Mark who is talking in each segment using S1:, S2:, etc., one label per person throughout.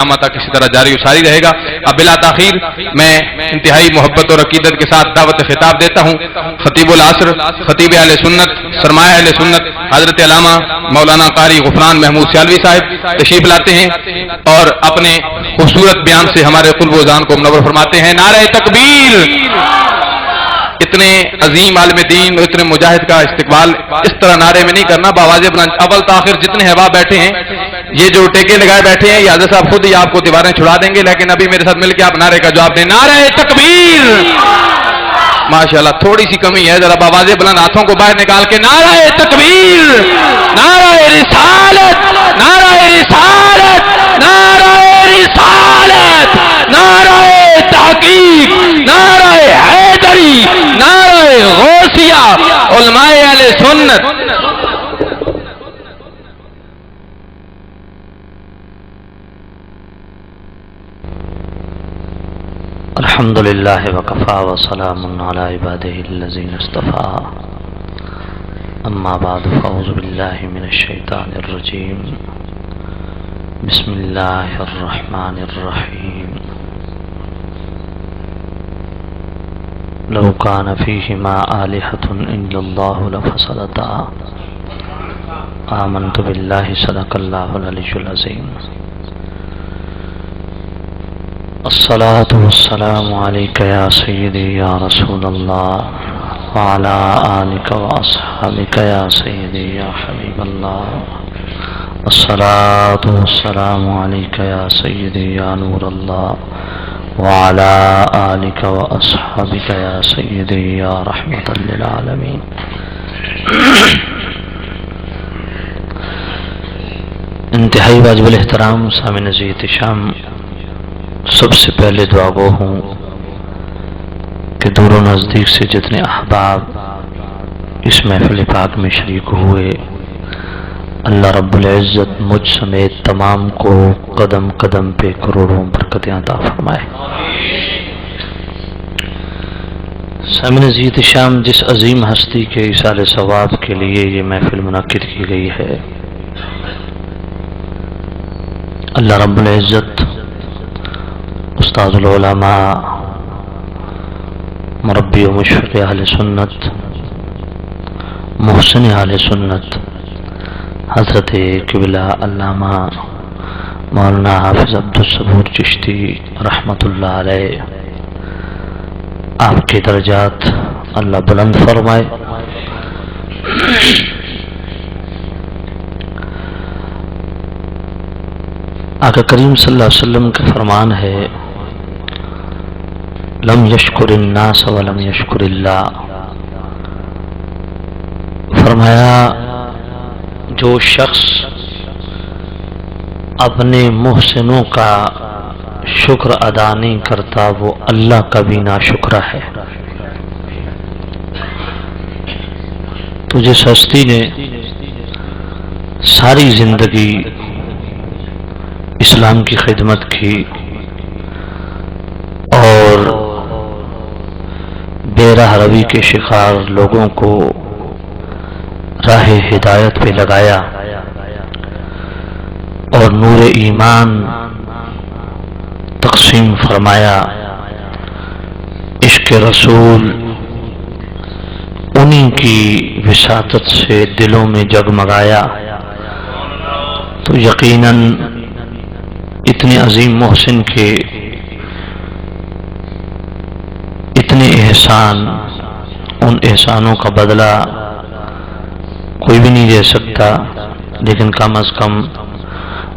S1: تک اسی طرح جاری و ساری رہے گا۔ اب بلا تاخیر میں انتہائی محبت اور عقیدت کے ساتھ دعوت خطاب دیتا ہوں خطیب العصر، خطیب اہل سنت، سرمایہ اہل سنت، حضرت علامہ مولانا قاری غفران محمود سیالوی صاحب تشریف لاتے ہیں اور اپنے خوبصورت بیان سے ہمارے قلب و ذہن کو منور فرماتے ہیں۔ نعرہ تکبیر! اتنے عظیم عالم دین اور اتنے مجاہد کا استقبال اس طرح نعرے میں نہیں کرنا، بآواز بلند، اول تاخیر جتنے احباب بیٹھے ہیں، یہ جو ٹیکے لگائے بیٹھے ہیں، یہ حضرت صاحب خود ہی آپ کو دیواریں چھڑا دیں گے، لیکن ابھی میرے ساتھ مل کے آپ نعرے کا جواب دیں۔ نعرہ تکبیر! ماشاءاللہ تھوڑی سی کمی ہے، ذرا بآواز بلند ہاتھوں کو باہر نکال کے نعرہ تکبیر، نعرہ رسالت، نعرہ رسالت، نعرہ رسالت، نعرہ تحقیق، نعرہ حیدری، نعرہ غوثیہ، علماء اہل سنت۔
S2: الحمد للہ وکفا وسلام علی عبادہ الذین اصطفیٰ، اما بعد فاعوذ باللہ من الشیطان الرجیم، بسم اللہ الرحمن الرحیم۔ لو کان فیہما آلہۃ الا اللہ لفسدتا، آمنت باللہ، صدق اللہ العلی العظیم۔ الصلاة والسلام علیک یا سیدی یا رسول اللہ، وعلی آلک واصحابک یا سیدی یا حبیب اللہ۔ الصلاة والسلام علیک یا سیدی یا نور اللہ، وعلی آلک واصحابک یا سیدی یا رحمت للعالمین۔ انتہائی واجب الاحترام سامعین عزیز شام، سب سے پہلے دعا گو ہوں کہ دور و نزدیک سے جتنے احباب اس محفل پاک میں شریک ہوئے، اللہ رب العزت مجھ سمیت تمام کو قدم قدم پہ کروڑوں برکتیں عطا فرمائے۔ سامعین عزیز شام، جس عظیم ہستی کے ایصال ثواب کے لیے یہ محفل منعقد کی گئی ہے، اللہ رب العزت استاد العلماء، مربی و مشفق اہل سنت، محسن اہل سنت، حضرت قبلہ علامہ مولانا حافظ عبدالصبور چشتی رحمۃ اللہ علیہ، آپ کے درجات اللہ بلند فرمائے۔ آقا کریم صلی اللہ علیہ وسلم کا فرمان ہے، لم یشکر الناس ولم یشکر اللہ، فرمایا جو شخص اپنے محسنوں کا شکر ادا نہیں کرتا وہ اللہ کا بھی ناشکرا ہے۔ تو جس ہستی نے ساری زندگی اسلام کی خدمت کی اور بے راہ روی کے شکار لوگوں کو راہ ہدایت پہ لگایا اور نور ایمان تقسیم فرمایا، عشق رسول انہی کی وساطت سے دلوں میں جگمگایا، تو یقیناً اتنے عظیم محسن کے اتنے احسان، ان احسانوں کا بدلہ کوئی بھی نہیں دے سکتا، لیکن کم از کم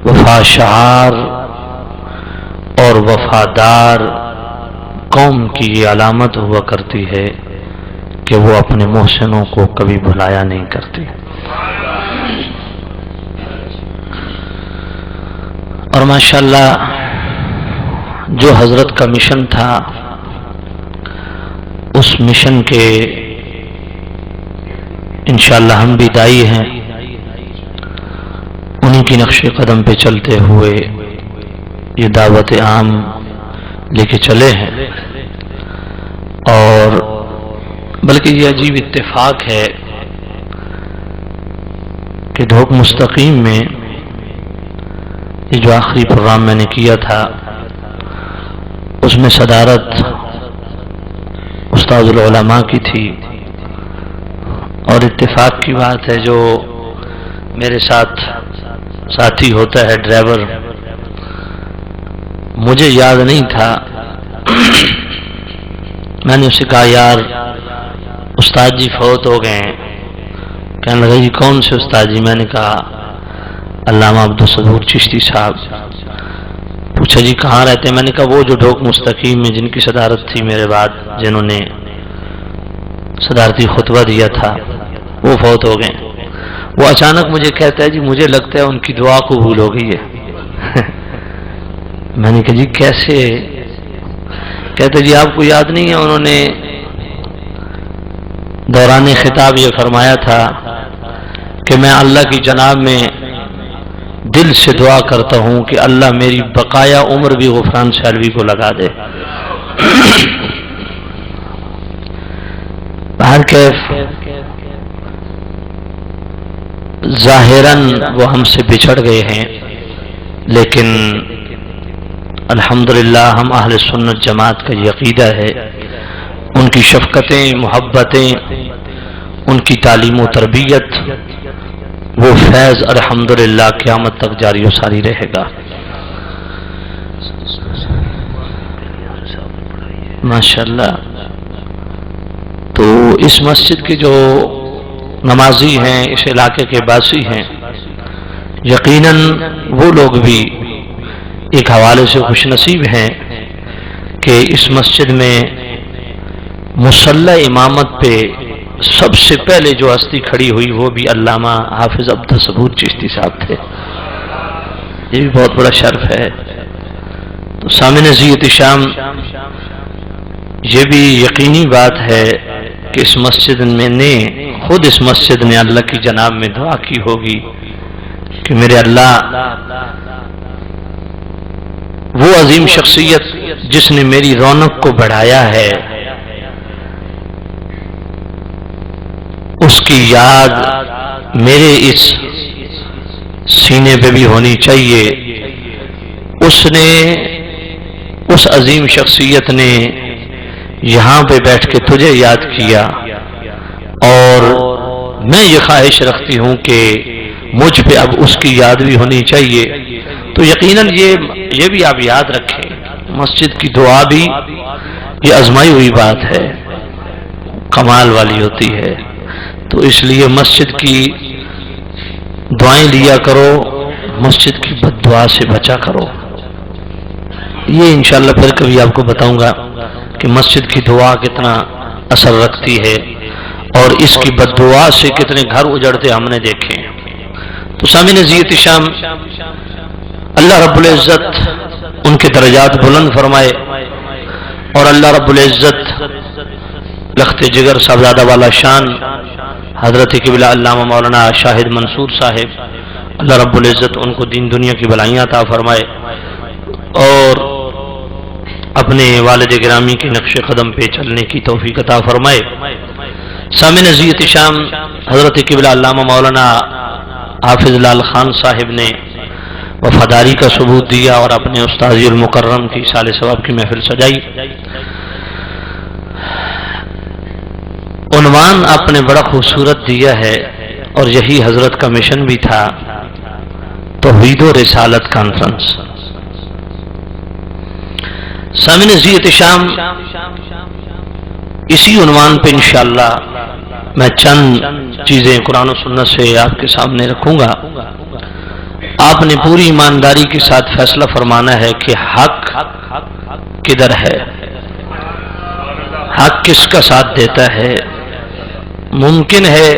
S2: وفا شعار اور وفادار قوم کی یہ علامت ہوا کرتی ہے کہ وہ اپنے محسنوں کو کبھی بھلایا نہیں کرتی۔ اور ماشاءاللہ جو حضرت کا مشن تھا، اس مشن کے انشاءاللہ ہم بھی دائی ہیں، انہی کی نقش قدم پہ چلتے ہوئے یہ دعوت عام لے کے چلے ہیں۔ اور بلکہ یہ عجیب اتفاق ہے کہ دھوپ مستقیم میں یہ جو آخری پروگرام میں نے کیا تھا اس میں صدارت استاد العلماء کی تھی، اور اتفاق کی بات ہے جو میرے ساتھ ساتھی ہوتا ہے ڈرائیور، مجھے یاد نہیں تھا، میں نے اسے کہا یار استاد جی فوت ہو گئے ہیں، کہنے لگا جی کون سے استاد جی؟ میں نے کہا علامہ عبدالصبور چشتی صاحب۔ پوچھا جی کہاں رہتے ہیں؟ میں نے کہا وہ جو ڈھوک مستقیم میں جن کی صدارت تھی میرے بعد، جنہوں نے صدارتی خطبہ دیا تھا، وہ فوت ہو گئے۔ وہ اچانک مجھے کہتا ہے جی مجھے لگتا ہے ان کی دعا قبول ہو گئی ہے۔ میں نے کہا جی کیسے؟ کہتے جی آپ کو یاد نہیں ہے انہوں نے دوران خطاب یہ فرمایا تھا کہ میں اللہ کی جناب میں دل سے دعا کرتا ہوں کہ اللہ میری بقایا عمر بھی غفران سالوی کو لگا دے۔ ہر کیف ظاہراً وہ ہم سے بچھڑ گئے ہیں، لیکن الحمدللہ ہم اہل سنت جماعت کا یہ عقیدہ ہے، ان کی شفقتیں، محبتیں، ان کی تعلیم و تربیت، وہ فیض الحمدللہ قیامت تک جاری و ساری رہے گا۔ ماشاءاللہ۔ تو اس مسجد کے جو نمازی ہیں، اس علاقے کے باسی ہیں، یقیناً وہ لوگ بھی ایک حوالے سے خوش نصیب ہیں کہ اس مسجد میں مصلی امامت پہ سب سے پہلے جو ہستی کھڑی ہوئی وہ بھی علامہ حافظ عبدالصبور چشتی صاحب تھے۔ یہ بھی بہت بڑا شرف ہے۔ تو سامعین ذی احتشام، یہ بھی یقینی بات ہے کہ اس مسجد میں نے خود اس مسجد نے اللہ کی جناب میں دعا کی ہوگی کہ میرے اللہ وہ عظیم شخصیت جس نے میری رونق کو بڑھایا ہے، اس کی یاد میرے اس سینے پہ بھی ہونی چاہیے۔ اس عظیم شخصیت نے یہاں پہ بیٹھ کے تجھے یاد کیا، اور میں یہ خواہش رکھتی ہوں کہ مجھ پہ اب اس کی یاد بھی ہونی چاہیے۔ تو یقیناً یہ بھی آپ یاد رکھیں، مسجد کی دعا بھی یہ آزمائی ہوئی بات ہے، کمال والی ہوتی ہے۔ تو اس لیے مسجد کی دعائیں لیا کرو، مسجد کی بد دعا سے بچا کرو۔ یہ انشاءاللہ پھر کبھی آپ کو بتاؤں گا کہ مسجد کی دعا کتنا اثر رکھتی ہے، اور اس کی بد دعا سے کتنے گھر اجڑتے ہم نے دیکھے۔ تو سامعین ذی احتشام، اللہ رب العزت ان کے درجات بلند فرمائے، اور اللہ رب العزت لخت جگر صاحبزادہ والا شان حضرت قبلہ علامہ مولانا شاہد منصور صاحب، اللہ رب العزت ان کو دین دنیا کی بھلائیاں عطا فرمائے، اور اپنے والد گرامی کے نقش قدم پہ چلنے کی توفیق عطا فرمائے۔ سامعین ذی احتشام، حضرت قبلہ علامہ مولانا حافظ لال خان صاحب نے وفاداری کا ثبوت دیا اور اپنے استاذی المکرم کی سال ثواب کی محفل سجائی۔ عنوان آپ نے بڑا خوبصورت دیا ہے، اور یہی حضرت کا مشن بھی تھا، توحید و رسالت کانفرنس۔ سامعین ذی احتشام، اسی عنوان پہ انشاءاللہ میں چند چیزیں قرآن و سنت سے آپ کے سامنے رکھوں گا۔ آپ نے پوری ایمانداری کے ساتھ فیصلہ فرمانا ہے کہ حق کدھر ہے، حق کس کا ساتھ دیتا ہے۔ ممکن ہے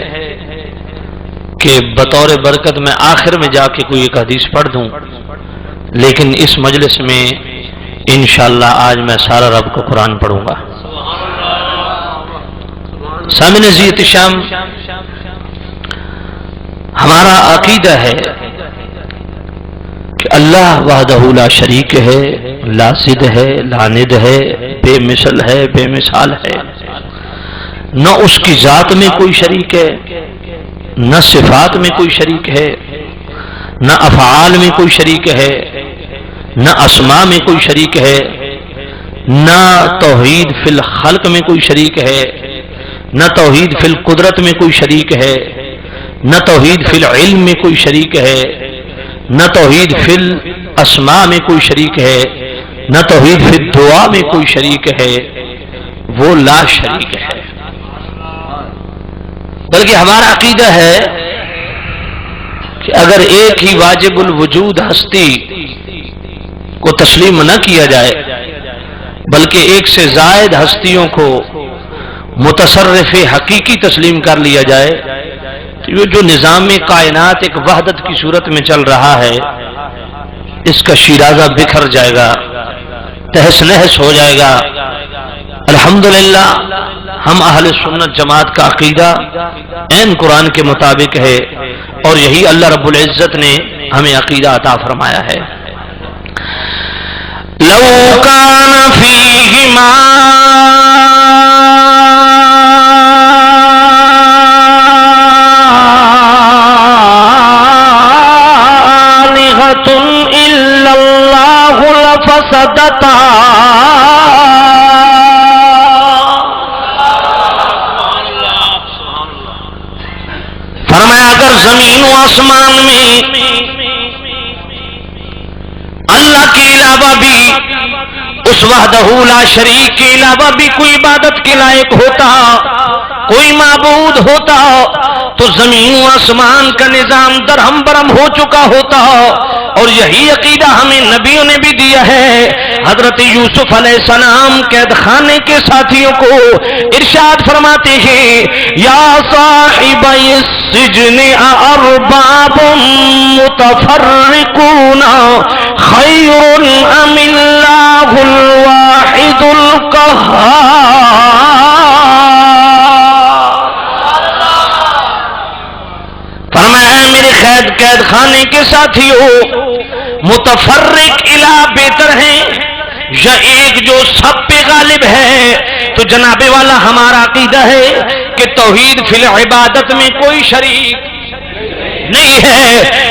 S2: کہ بطور برکت میں آخر میں جا کے کوئی ایک حدیث پڑھ دوں، لیکن اس مجلس میں انشاءاللہ آج میں سارا رب کو قرآن پڑھوں گا۔ سامعین ذی احتشام، ہمارا عقیدہ ہے کہ اللہ وحدہ لا شریک ہے، لا ضد ہے، لا ند ہے، بے مثل ہے، بے مثال ہے۔ نہ اس کی ذات میں کوئی شریک ہے، نہ صفات میں کوئی شریک ہے، نہ افعال میں کوئی شریک ہے، نہ اسماء میں کوئی شریک ہے، نہ توحید فی الخلق میں کوئی شریک ہے، نہ توحید فی القدرت میں کوئی شریک ہے، نہ توحید فی العلم میں کوئی شریک ہے، نہ توحید فی الاسماء میں کوئی شریک ہے، نہ توحید فی الدعا میں کوئی شریک ہے، وہ لا شریک ہے۔ بلکہ ہمارا عقیدہ ہے کہ اگر ایک ہی واجب الوجود ہستی کو تسلیم نہ کیا جائے بلکہ ایک سے زائد ہستیوں کو متصرف حقیقی تسلیم کر لیا جائے تو یہ جو نظام کائنات ایک وحدت کی صورت میں چل رہا ہے اس کا شیرازہ بکھر جائے گا، تہس نہس ہو جائے گا۔ الحمدللہ ہم اہل سنت جماعت کا عقیدہ عین قرآن کے مطابق ہے اور یہی اللہ رب العزت نے ہمیں عقیدہ عطا فرمایا ہے۔ لو کان فیہما آلہۃ الا اللہ لفسدتا، فرمایا اگر زمین و آسمان میں اللہ کے علاوہ بھی، اس وحدہ لا شریک کے علاوہ بھی کوئی عبادت کے لائق ہوتا، کوئی معبود ہوتا تو زمین و آسمان کا نظام درہم برہم ہو چکا ہوتا۔ اور یہی عقیدہ ہمیں نبیوں نے بھی دیا ہے۔ حضرت یوسف علیہ السلام قید خانے کے ساتھیوں کو ارشاد فرماتے ہیں یا صاحبی السجن ارباب متفرقون خیر ام اللہ الواحد القہار۔ فرمایا میرے قید خانے کے ساتھیوں، متفرق الہ بہتر ہیں یا ایک جو سب پہ غالب ہے؟ تو جناب والا ہمارا عقیدہ ہے کہ توحید فی العبادت میں کوئی شریک نہیں ہے۔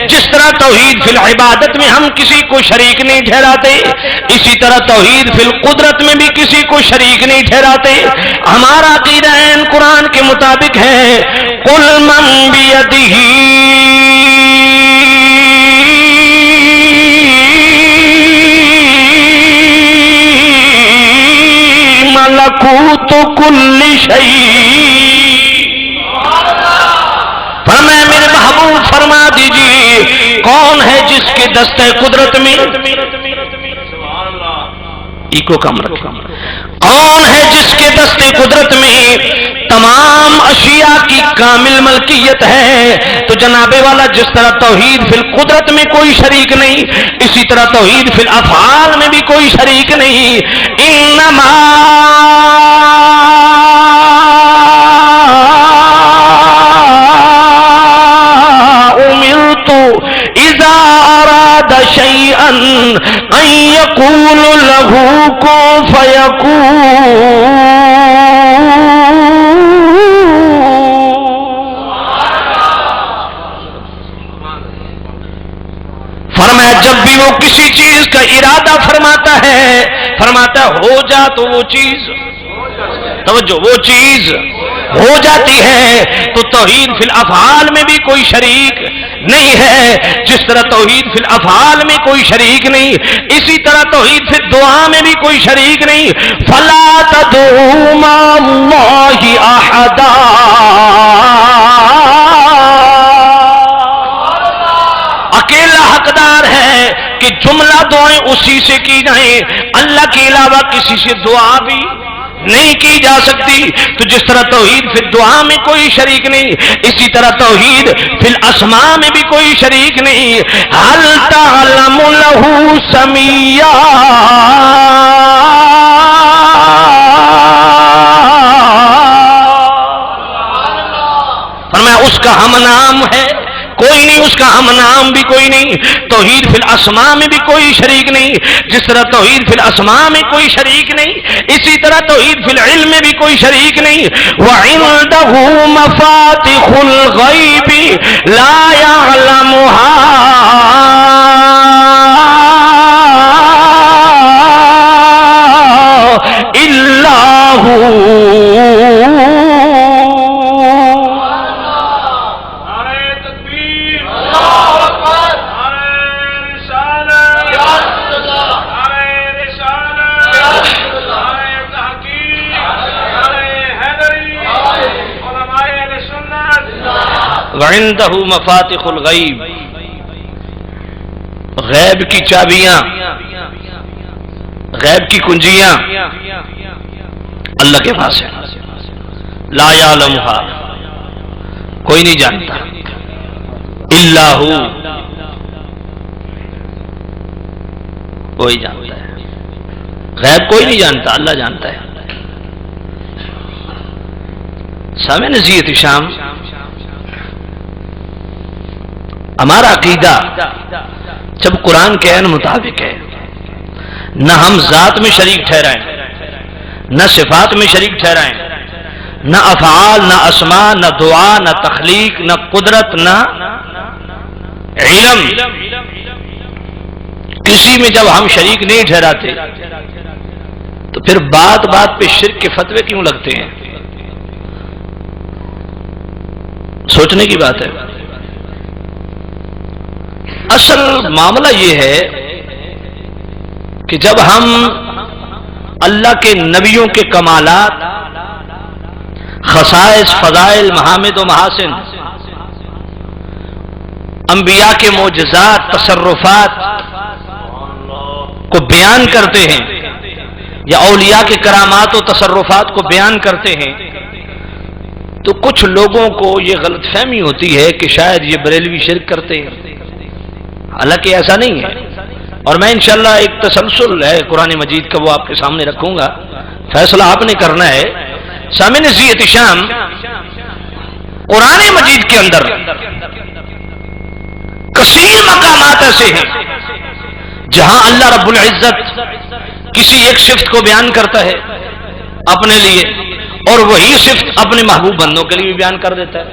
S2: جس طرح توحید فی العبادت میں ہم کسی کو شریک نہیں ٹھہراتے، اسی طرح توحید فی القدرت میں بھی کسی کو شریک نہیں ٹھہراتے۔ ہمارا عقیدہ عین قرآن کے مطابق ہے قل من بیدہ ملکوت کل شیء۔ فرمایا میرے محبوب فرما دیجیے کون ہے جس کے دستہ قدرت میں، ایکو کم رکھیں، کون ہے جس کے دستہ قدرت میں تمام اشیاء کی کامل ملکیت ہے؟ تو جناب والا جس طرح توحید فی القدرت میں کوئی شریک نہیں، اسی طرح توحید فی الافعال میں بھی کوئی شریک نہیں۔ انما امرت اذا اراد شيئا ان يقول له كن فيكون۔ فرمایا جب بھی وہ کسی چیز کا ارادہ فرماتا ہے، فرماتا ہو جا تو وہ چیز، توجہ، وہ چیز ہو جاتی ہے۔ تو توحید فی الافعال میں بھی کوئی شریک نہیں ہے، جس طرح توحید فی الافعال میں کوئی شریک نہیں، اسی طرح توحید فی الدعا میں بھی کوئی شریک نہیں۔ فلا تدعوا مع اللہ احدا، اکیلا حقدار ہے کہ جملہ دعائیں اسی سے کی جائیں، اللہ کے علاوہ کسی سے دعا بھی نہیں کی جا سکتی۔ تو جس طرح توحید فی الدعا میں کوئی شریک نہیں، اسی طرح توحید فی الاسماء میں بھی کوئی شریک نہیں۔ هل تعلم له سمیا، فرمایا اس کا ہم نام ہے کوئی نہیں، اس کا ہم نام بھی کوئی نہیں۔ توحید فی الاسماء میں بھی کوئی شریک نہیں، جس طرح توحید فی الاسماء میں کوئی شریک نہیں، اسی طرح توحید فی العلم میں بھی کوئی شریک نہیں۔ وَعِندَهُ مَفَاتِحُ الْغَيْبِ لَا يَعْلَمُهَا وعنده مفاتح الغیب، غیب کی چابیاں، غیب کی کنجیاں اللہ کے پاس ہے. لا یعلمها، کوئی نہیں جانتا، الا ہو، کوئی جانتا ہے. غیب کوئی نہیں جانتا، اللہ جانتا ہے. سامعین عزیز احتشام، ہمارا عقیدہ جب قرآن کے عین مطابق ہے، نہ ہم ذات میں شریک ٹھہرائیں، نہ صفات میں شریک ٹھہرائیں، نہ افعال، نہ اسماء، نہ دعا، نہ تخلیق، نہ قدرت، نہ علم، کسی میں جب ہم شریک نہیں ٹھہراتے تو پھر بات بات پہ شرک کے فتوے کیوں لگتے ہیں؟ سوچنے کی بات ہے. اصل معاملہ یہ ہے کہ جب ہم اللہ کے نبیوں کے کمالات، خصائص، فضائل، محامد و محاسن، انبیاء کے معجزات، تصرفات کو بیان کرتے ہیں یا اولیاء کے کرامات و تصرفات کو بیان کرتے ہیں تو کچھ لوگوں کو یہ غلط فہمی ہوتی ہے کہ شاید یہ بریلوی شرک کرتے ہیں. حالانکہ ایسا نہیں ہے. اور میں انشاءاللہ ایک تسلسل ہے قرآن مجید کا وہ آپ کے سامنے رکھوں گا، فیصلہ آپ نے کرنا ہے. سامعین ذی احتشام، قرآن مجید کے اندر کثیر مقامات ایسے ہیں جہاں اللہ رب العزت کسی ایک صفت کو بیان کرتا ہے اپنے لیے، اور وہی صفت اپنے محبوب بندوں کے لیے بھی بیان کر دیتا ہے.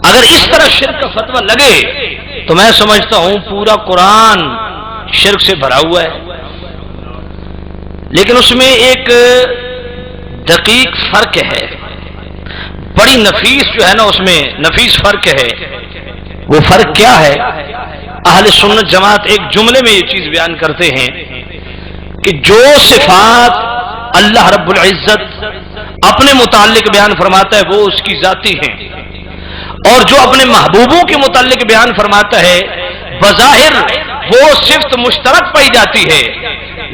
S2: اگر اس طرح شرک کا فتویٰ لگے تو میں سمجھتا ہوں پورا قرآن شرک سے بھرا ہوا ہے. لیکن اس میں ایک دقیق فرق ہے، بڑی نفیس جو ہے نا، اس میں نفیس فرق ہے. وہ فرق کیا ہے؟ اہل سنت جماعت ایک جملے میں یہ چیز بیان کرتے ہیں کہ جو صفات اللہ رب العزت اپنے متعلق بیان فرماتا ہے وہ اس کی ذاتی ہیں، اور جو اپنے محبوبوں کے متعلق بیان فرماتا ہے بظاہر وہ صفت مشترک پائی جاتی ہے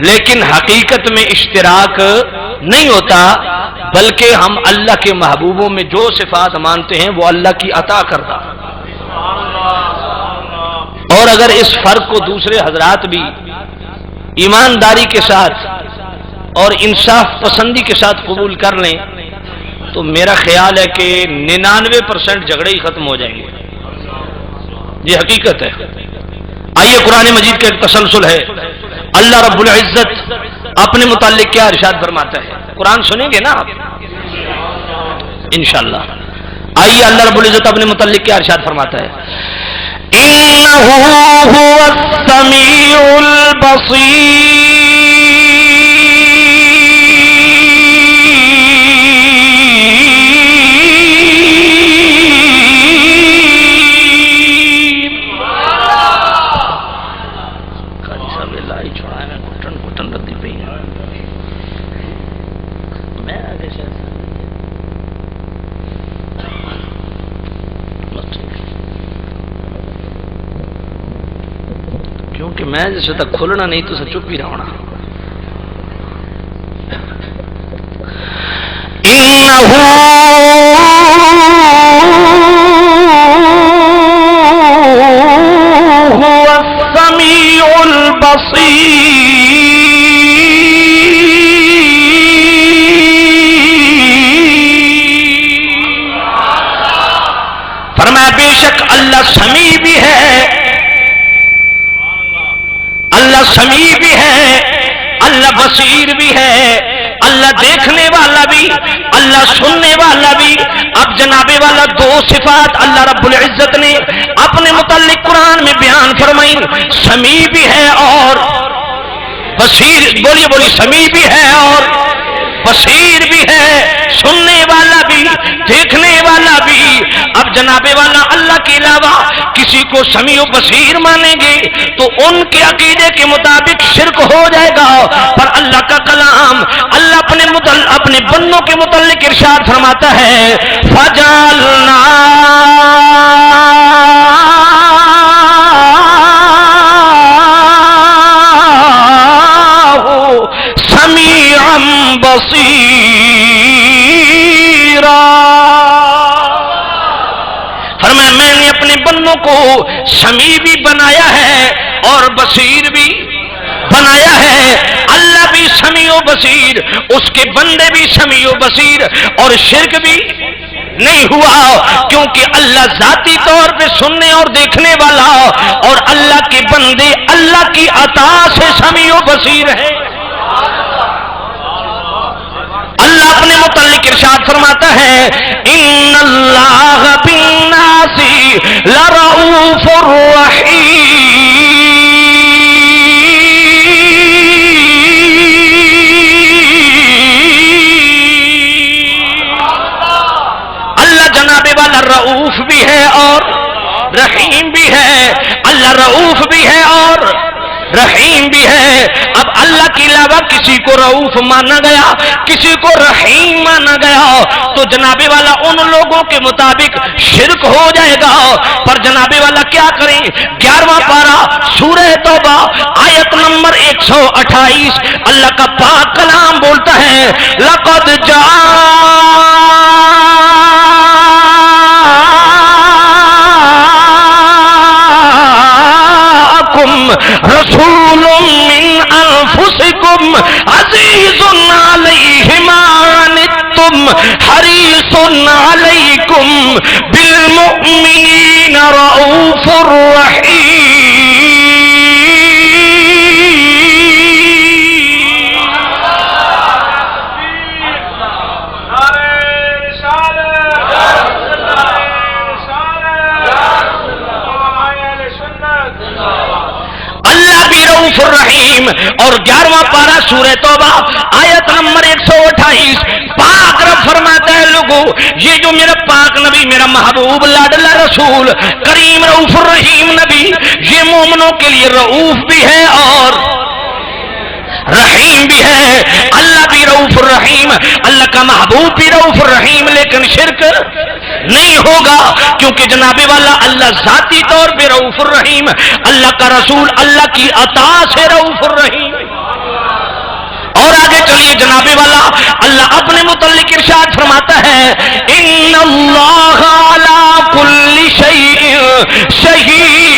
S2: لیکن حقیقت میں اشتراک نہیں ہوتا، بلکہ ہم اللہ کے محبوبوں میں جو صفات مانتے ہیں وہ اللہ کی عطا کردہ. اور اگر اس فرق کو دوسرے حضرات بھی ایمانداری کے ساتھ اور انصاف پسندی کے ساتھ قبول کر لیں تو میرا خیال ہے کہ 99% جھگڑے ہی ختم ہو جائیں گے. یہ حقیقت ہے. آئیے قرآن مجید کا ایک تسلسل ہے. اللہ رب العزت اپنے متعلق کیا ارشاد فرماتا ہے؟ قرآن سنیں گے نا آپ انشاءاللہ. آئیے اللہ رب العزت اپنے متعلق کیا ارشاد فرماتا ہے؟ اِنَّهُ هُوَ السَّمِيعُ الْبَصِيرُ. کیونکہ میں جیسے تک کھولنا نہیں تو چپ ہی رہنا. هو السميع البصير. فرمایا بے شک اللہ سمیع بھی ہے، اللہ سمیع بھی ہے، اللہ بصیر بھی ہے، اللہ دیکھنے والا بھی، اللہ سننے والا بھی. اب جناب والا دو صفات اللہ رب العزت نے اپنے متعلق قرآن میں بیان فرمائی، سمیع بھی ہے اور بصیر. بولیے بولیے، سمیع بھی ہے اور بصیر بھی ہے، سننے والا بھی، دیکھنے والا بھی۔ اب جناب والا اللہ کے علاوہ کسی کو سمیع و بصیر مانیں گے تو ان کے عقیدے کے مطابق شرک ہو جائے گا۔ پر اللہ کا کلام، اللہ اپنے بندوں کے متعلق ارشاد فرماتا ہے فَجَعَلْنَا سمیعا بصیرا۔ فرمایا میں نے اپنے بندوں کو سمیع بھی بنایا ہے اور بصیر بھی بنایا ہے۔ اللہ بھی سمیع و بصیر، اس کے بندے بھی سمیع و بصیر، اور شرک بھی نہیں ہوا، کیونکہ اللہ ذاتی طور پہ سننے اور دیکھنے والا، اور اللہ کے بندے اللہ کی عطا سے سمیع و بصیر ہے۔ اللہ اپنے متعلق ارشاد فرماتا ہے ان اللہ بالناس لرؤوف رحیم۔ اللہ جناب والا رؤوف بھی ہے اور رحیم بھی ہے، اللہ رؤوف بھی ہے اور رحیم بھی ہے۔ اب اللہ کے علاوہ کسی کو رؤوف مانا گیا، کسی کو رحیم مانا گیا تو جناب والا ان لوگوں کے مطابق شرک ہو جائے گا۔ پر جناب والا کیا کریں؟ 11واں پارہ سورہ توبہ آیت نمبر 128 اللہ کا پاک کلام بولتا ہے لقد رسول من انفسکم عزیز علیہ ما عنتم حریص علیکم بالمؤمنین رؤوف رحیم۔ رؤوف الرحیم۔ اور 11واں پارہ سورہ توبہ آیت نمبر 128 پاک رب فرماتا ہے لوگو یہ جو میرا پاک نبی، میرا محبوب لاڈلا رسول کریم رؤوف الرحیم نبی، یہ مومنوں کے لیے رؤوف بھی ہے اور رحیم بھی ہے۔ اللہ بھی رؤوف الرحیم، اللہ کا محبوب بھی رؤوف الرحیم، لیکن شرک نہیں ہوگا کیونکہ جناب والا اللہ ذاتی طور پہ رؤوف الرحیم، اللہ کا رسول اللہ کی عطا سے رؤوف الرحیم۔ اور آگے چلیے جناب والا اللہ اپنے متعلق ارشاد فرماتا ہے ان اللہ علی کل شیء شہید۔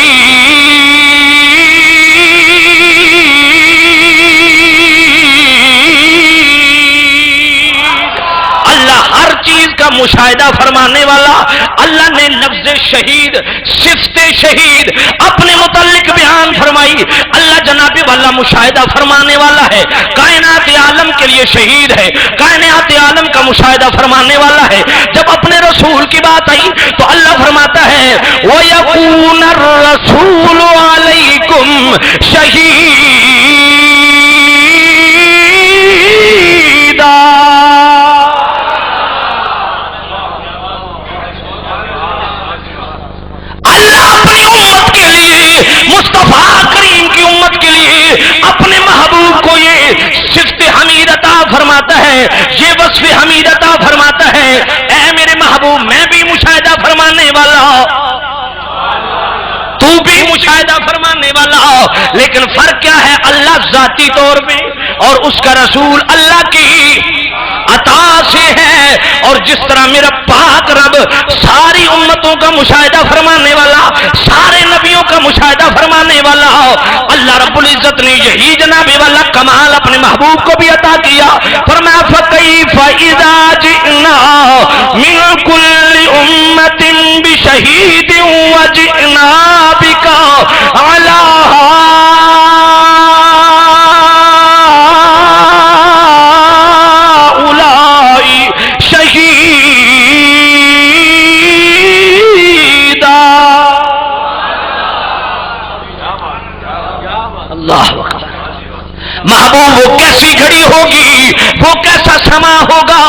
S2: کا مشاہدہ فرمانے والا، اللہ نے لفظ شہید، صفت شہید اپنے متعلق بیان فرمائی۔ اللہ جناب والا مشاہدہ فرمانے والا ہے، کائنات عالم کے لیے شہید ہے، کائنات عالم کا مشاہدہ فرمانے والا ہے۔ جب اپنے رسول کی بات آئی تو اللہ فرماتا ہے وَيَكُونَ الرَّسُولُ عَلَيْكُمْ شَهِيدًا۔ مصطفیٰ کریم کی امت کے لیے اپنے محبوب کو یہ صفت حمید عطا فرماتا ہے، یہ وصف حمید عطا فرماتا ہے اے میرے محبوب میں بھی مشاہدہ فرمانے والا، تو بھی مشاہدہ فرمانے والا، لیکن فرق کیا ہے؟ اللہ ذاتی طور پہ اور اس کا رسول اللہ کی عطا سے ہے۔ اور جس طرح میرا پاک رب ساری امتوں کا مشاہدہ فرمانے والا، سارے نبیوں کا مشاہدہ فرمانے والا، اللہ رب العزت نے یہی جناب والا کمال اپنے محبوب کو بھی عطا کیا۔ فرمایا فَكَيْفَ إِذَا جِئْنَا مِنْ كُلِّ أُمَّةٍ بِشَهِيدٍ وَجِئْنَا بِكَ عَلَى محبوب وہ کیسی گھڑی ہوگی، وہ کیسا سما ہوگا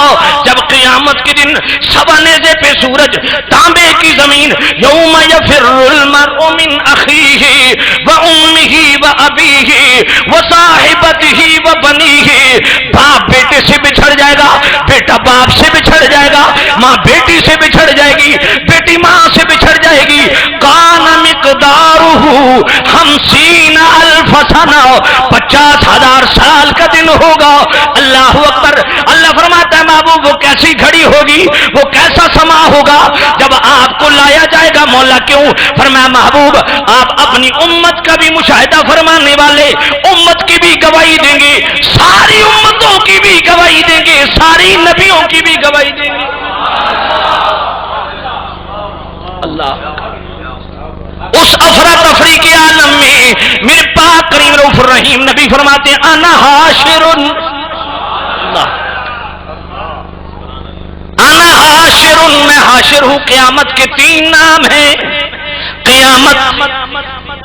S2: جب قیامت کے دن سوا نیزے پہ سورج، تانبے کی زمین، یوم یفر المرء من اخیہ وامہ وابیہ وصاحبتہ وبنیہ، باپ بیٹے سے بچھڑ جائے گا، بیٹا باپ سے بچھڑ جائے گا، ماں بیٹی سے بچھڑ جائے گی، بیٹی ماں سے بچھڑ جائے گی۔ کان مقدارہ 50,000 سنہ، 50,000 سال کا دن ہوگا۔ اللہ اکبر۔ اللہ فرماتا ہے محبوب وہ کیسی گھڑی ہوگی، وہ کیسا سما ہوگا جب آپ کو لایا جائے گا۔ مولا کیوں؟ فرمایا محبوب آپ اپنی امت کا بھی مشاہدہ فرمانے والے، امت کی بھی گواہی دیں گے، ساری امتوں کی بھی گواہی دیں گے، ساری نبیوں کی بھی گواہی دیں گے۔ اللہ اس افراتفری کے عالم میں میرے پاک کریم رؤوف الرحیم نبی فرماتے ہیں انا حاشر، انا حاشر، میں حاشر ہوں۔ قیامت کے 3 نام ہیں۔ قیامت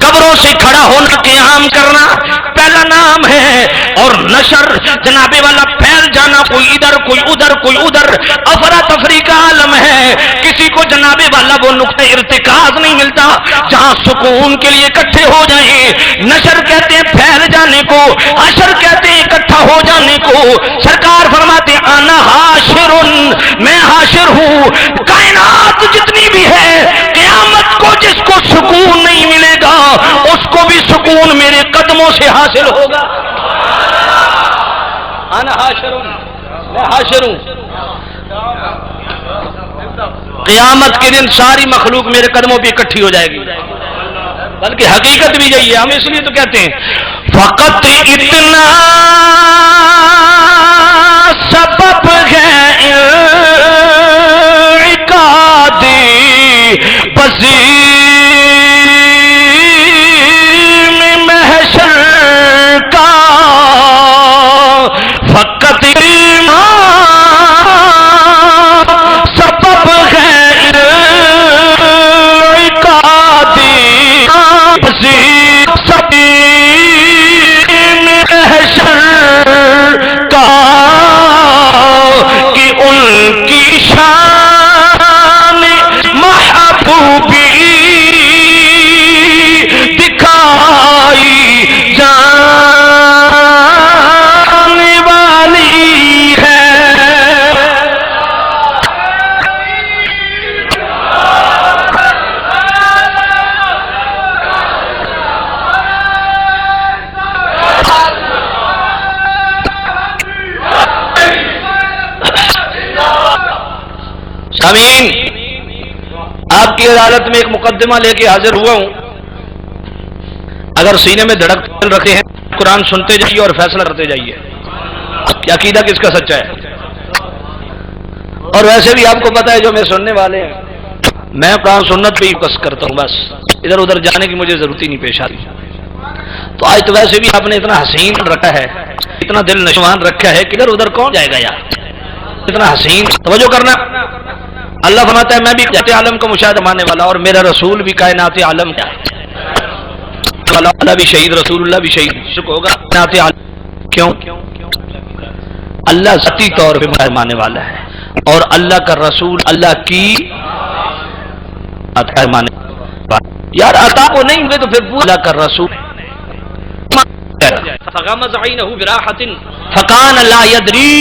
S2: قبروں سے کھڑا ہونا، قیام کرنا پہلا نام ہے، اور نشر جناب والا پھیل جانا، کوئی ادھر کوئی ادھر کوئی ادھر، افراتفری کا عالم ہے۔ کسی کو جناب والا وہ نقطہ ارتکاز نہیں ملتا جہاں سکون کے لیے اکٹھے ہو جائیں۔ نشر کہتے ہیں پھیل جانے کو، حشر کہتے ہیں اکٹھا ہو جانے کو۔ سرکار فرماتے ہیں انا حاشر، میں حاشر ہوں۔ کائنات جتنی بھی ہے، قیامت کو جس کو سکون نہیں ملے گا اس کو بھی سکون میرے قدموں سے حاصل ہوگا۔ انا حاشر، میں حاشر ہوں۔ قیامت کے دن ساری مخلوق میرے قدموں پہ اکٹھی ہو جائے گی، بلکہ حقیقت بھی یہی ہے، ہم اس لیے تو کہتے ہیں فقط اتنا سبب ہے انعقادِ بصیر میں محشر کا، فقط اتنا سبب ہے انعقادِ بصیر میں محشر کا، کہ ان کی شان محبوبی دکھائی جانے والی ہے۔ سامعین، آپ کی عدالت میں ایک مقدمہ لے کے حاضر ہوا ہوں۔ اگر سینے میں دھڑک رکھے ہیں، قرآن سنتے جائیے اور فیصلہ کرتے جائیے کہ عقیدہ کس کا سچا ہے۔ اور ویسے بھی آپ کو پتا ہے جو میں سننے والے ہیں، میں قرآن سنت پہ ہی بس کرتا ہوں، بس ادھر ادھر جانے کی مجھے ضرورت ہی نہیں پیش آتی۔ تو آج تو ویسے بھی آپ نے اتنا حسین رکھا ہے، اتنا دل نشوان رکھا ہے کہ ادھر ادھر کون جائے گا یار، اتنا حسین۔ توجہ کرنا، اللہ فرماتا ہے میں بھی کائنات عالم کا مشاہدہ ماننے والا، اور میرا رسول بھی کائنات عالم کا ہے۔ اللہ بھی شہید، رسول اللہ بھی شہید ہوگا کائنات عالم۔ کیوں؟ اللہ ذاتی طور پہ ماننے والا ہے، اور اللہ کا رسول اللہ کی عطا ماننے والا۔ یار عطا کو نہیں ہوئے تو پھر اللہ کا رسول فغمض عینہ براحۃ فکان لا یدری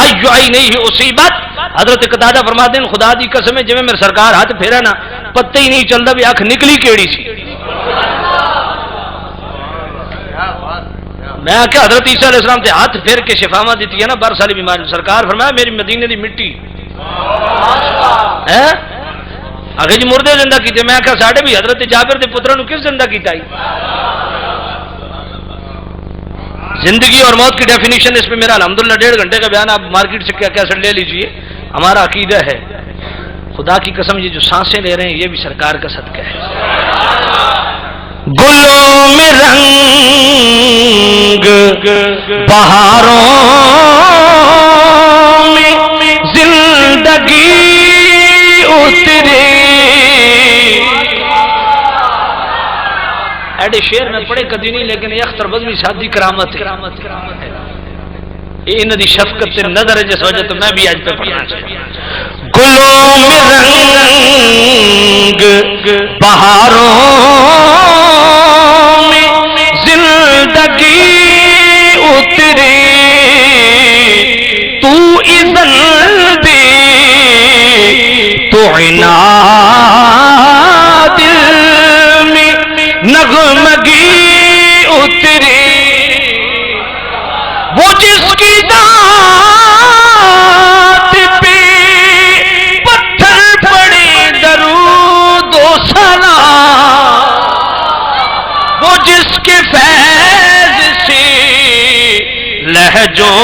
S2: ای عینیہ اصیبت۔ حضرت قتادہ فرماتے ہیں خدا دی قسم ہے جویں میرے سرکار ہاتھ پھیرا نا، پتہ ہی نہیں چلتا بھی اکھ نکلی کیڑی سی۔ میں کہ حضرت عیسیٰ علیہ السلام سے ہاتھ پھیر کے شفاواں دیتی ہے نا بر سالی بیماری، سرکار فرمایا میری مدینے دی مٹی ہے آگے جی مردے زندہ کیتے۔ میں کہ ساڈے بھی حضرت جابر دے پتراں نو کس زندہ کیتا ہے؟ زندگی اور موت کی ڈیفینیشن اس پہ میرا الحمدللہ 1.5 گھنٹے کا بیان، آپ مارکیٹ سے کیسٹ لے لیجئے۔ ہمارا عقیدہ ہے خدا کی قسم یہ جو سانسیں لے رہے ہیں یہ بھی سرکار کا صدقہ ہے۔ گلوں میں رنگ بہاروں میں زندگی اتری،
S3: ایڈے شعر میں پڑھے کدی نہیں، لیکن یہ اختر بزمی شادی کرامت ہے، یہ انہاں دی شفقت سے نظر ہے، جس وجہ تو میں بھی آج پہ پڑھنا چاہتا ہوں۔
S2: گلوں میں رنگ بہاروں میں زندگی اتری، تو اذن دے تو عناد دل میں نغمگی اتری، وہ جس کی ذات پہ پتھر پڑے درود و سلام، وہ جس کے فیض سے لہجوں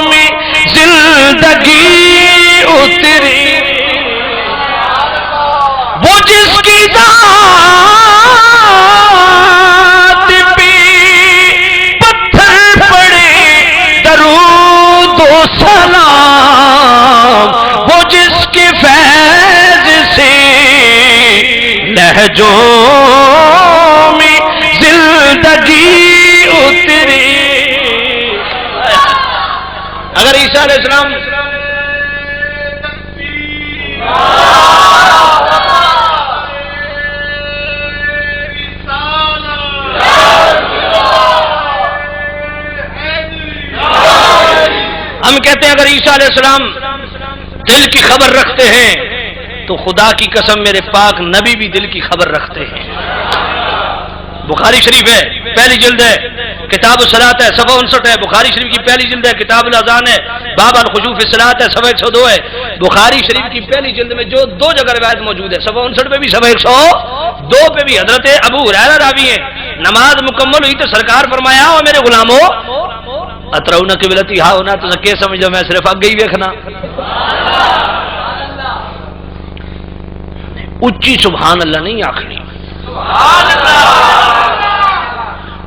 S2: میں زندگی اتری، وہ جس کی ذات پہ پتھر پڑے درود و سلام، وہ جس کے فیض سے لہجوں میں زندگی اتری۔
S3: اگر عیسیٰ علیہ السلام ہم کہتے ہیں اگر عیسیٰ علیہ السلام دل کی خبر رکھتے ہیں تو خدا کی قسم میرے پاک نبی بھی دل کی خبر رکھتے ہیں۔ بخاری شریف ہے، پہلی جلد ہے، کتاب الصلاۃ ہے، صفحہ 59 ہے۔ بخاری شریف کی پہلی جلد ہے، کتاب الاذان ہے، باب الخشوع فی الصلاۃ ہے، صفحہ 102 ہے۔ بخاری شریف کی پہلی جلد میں جو دو جگہ روایت موجود ہے، صفحہ 59 پہ بھی، صفحہ 102 پہ بھی، حضرت ابو ہریرہ راوی ہیں۔ نماز مکمل ہوئی تو سرکار فرمایا، او میرے غلامو اترون قبلتی ہا ہونا، تو کہ سمجھ لو میں صرف اگے ہی دیکھنا۔ اچھی سبحان اللہ نہیں آخنی،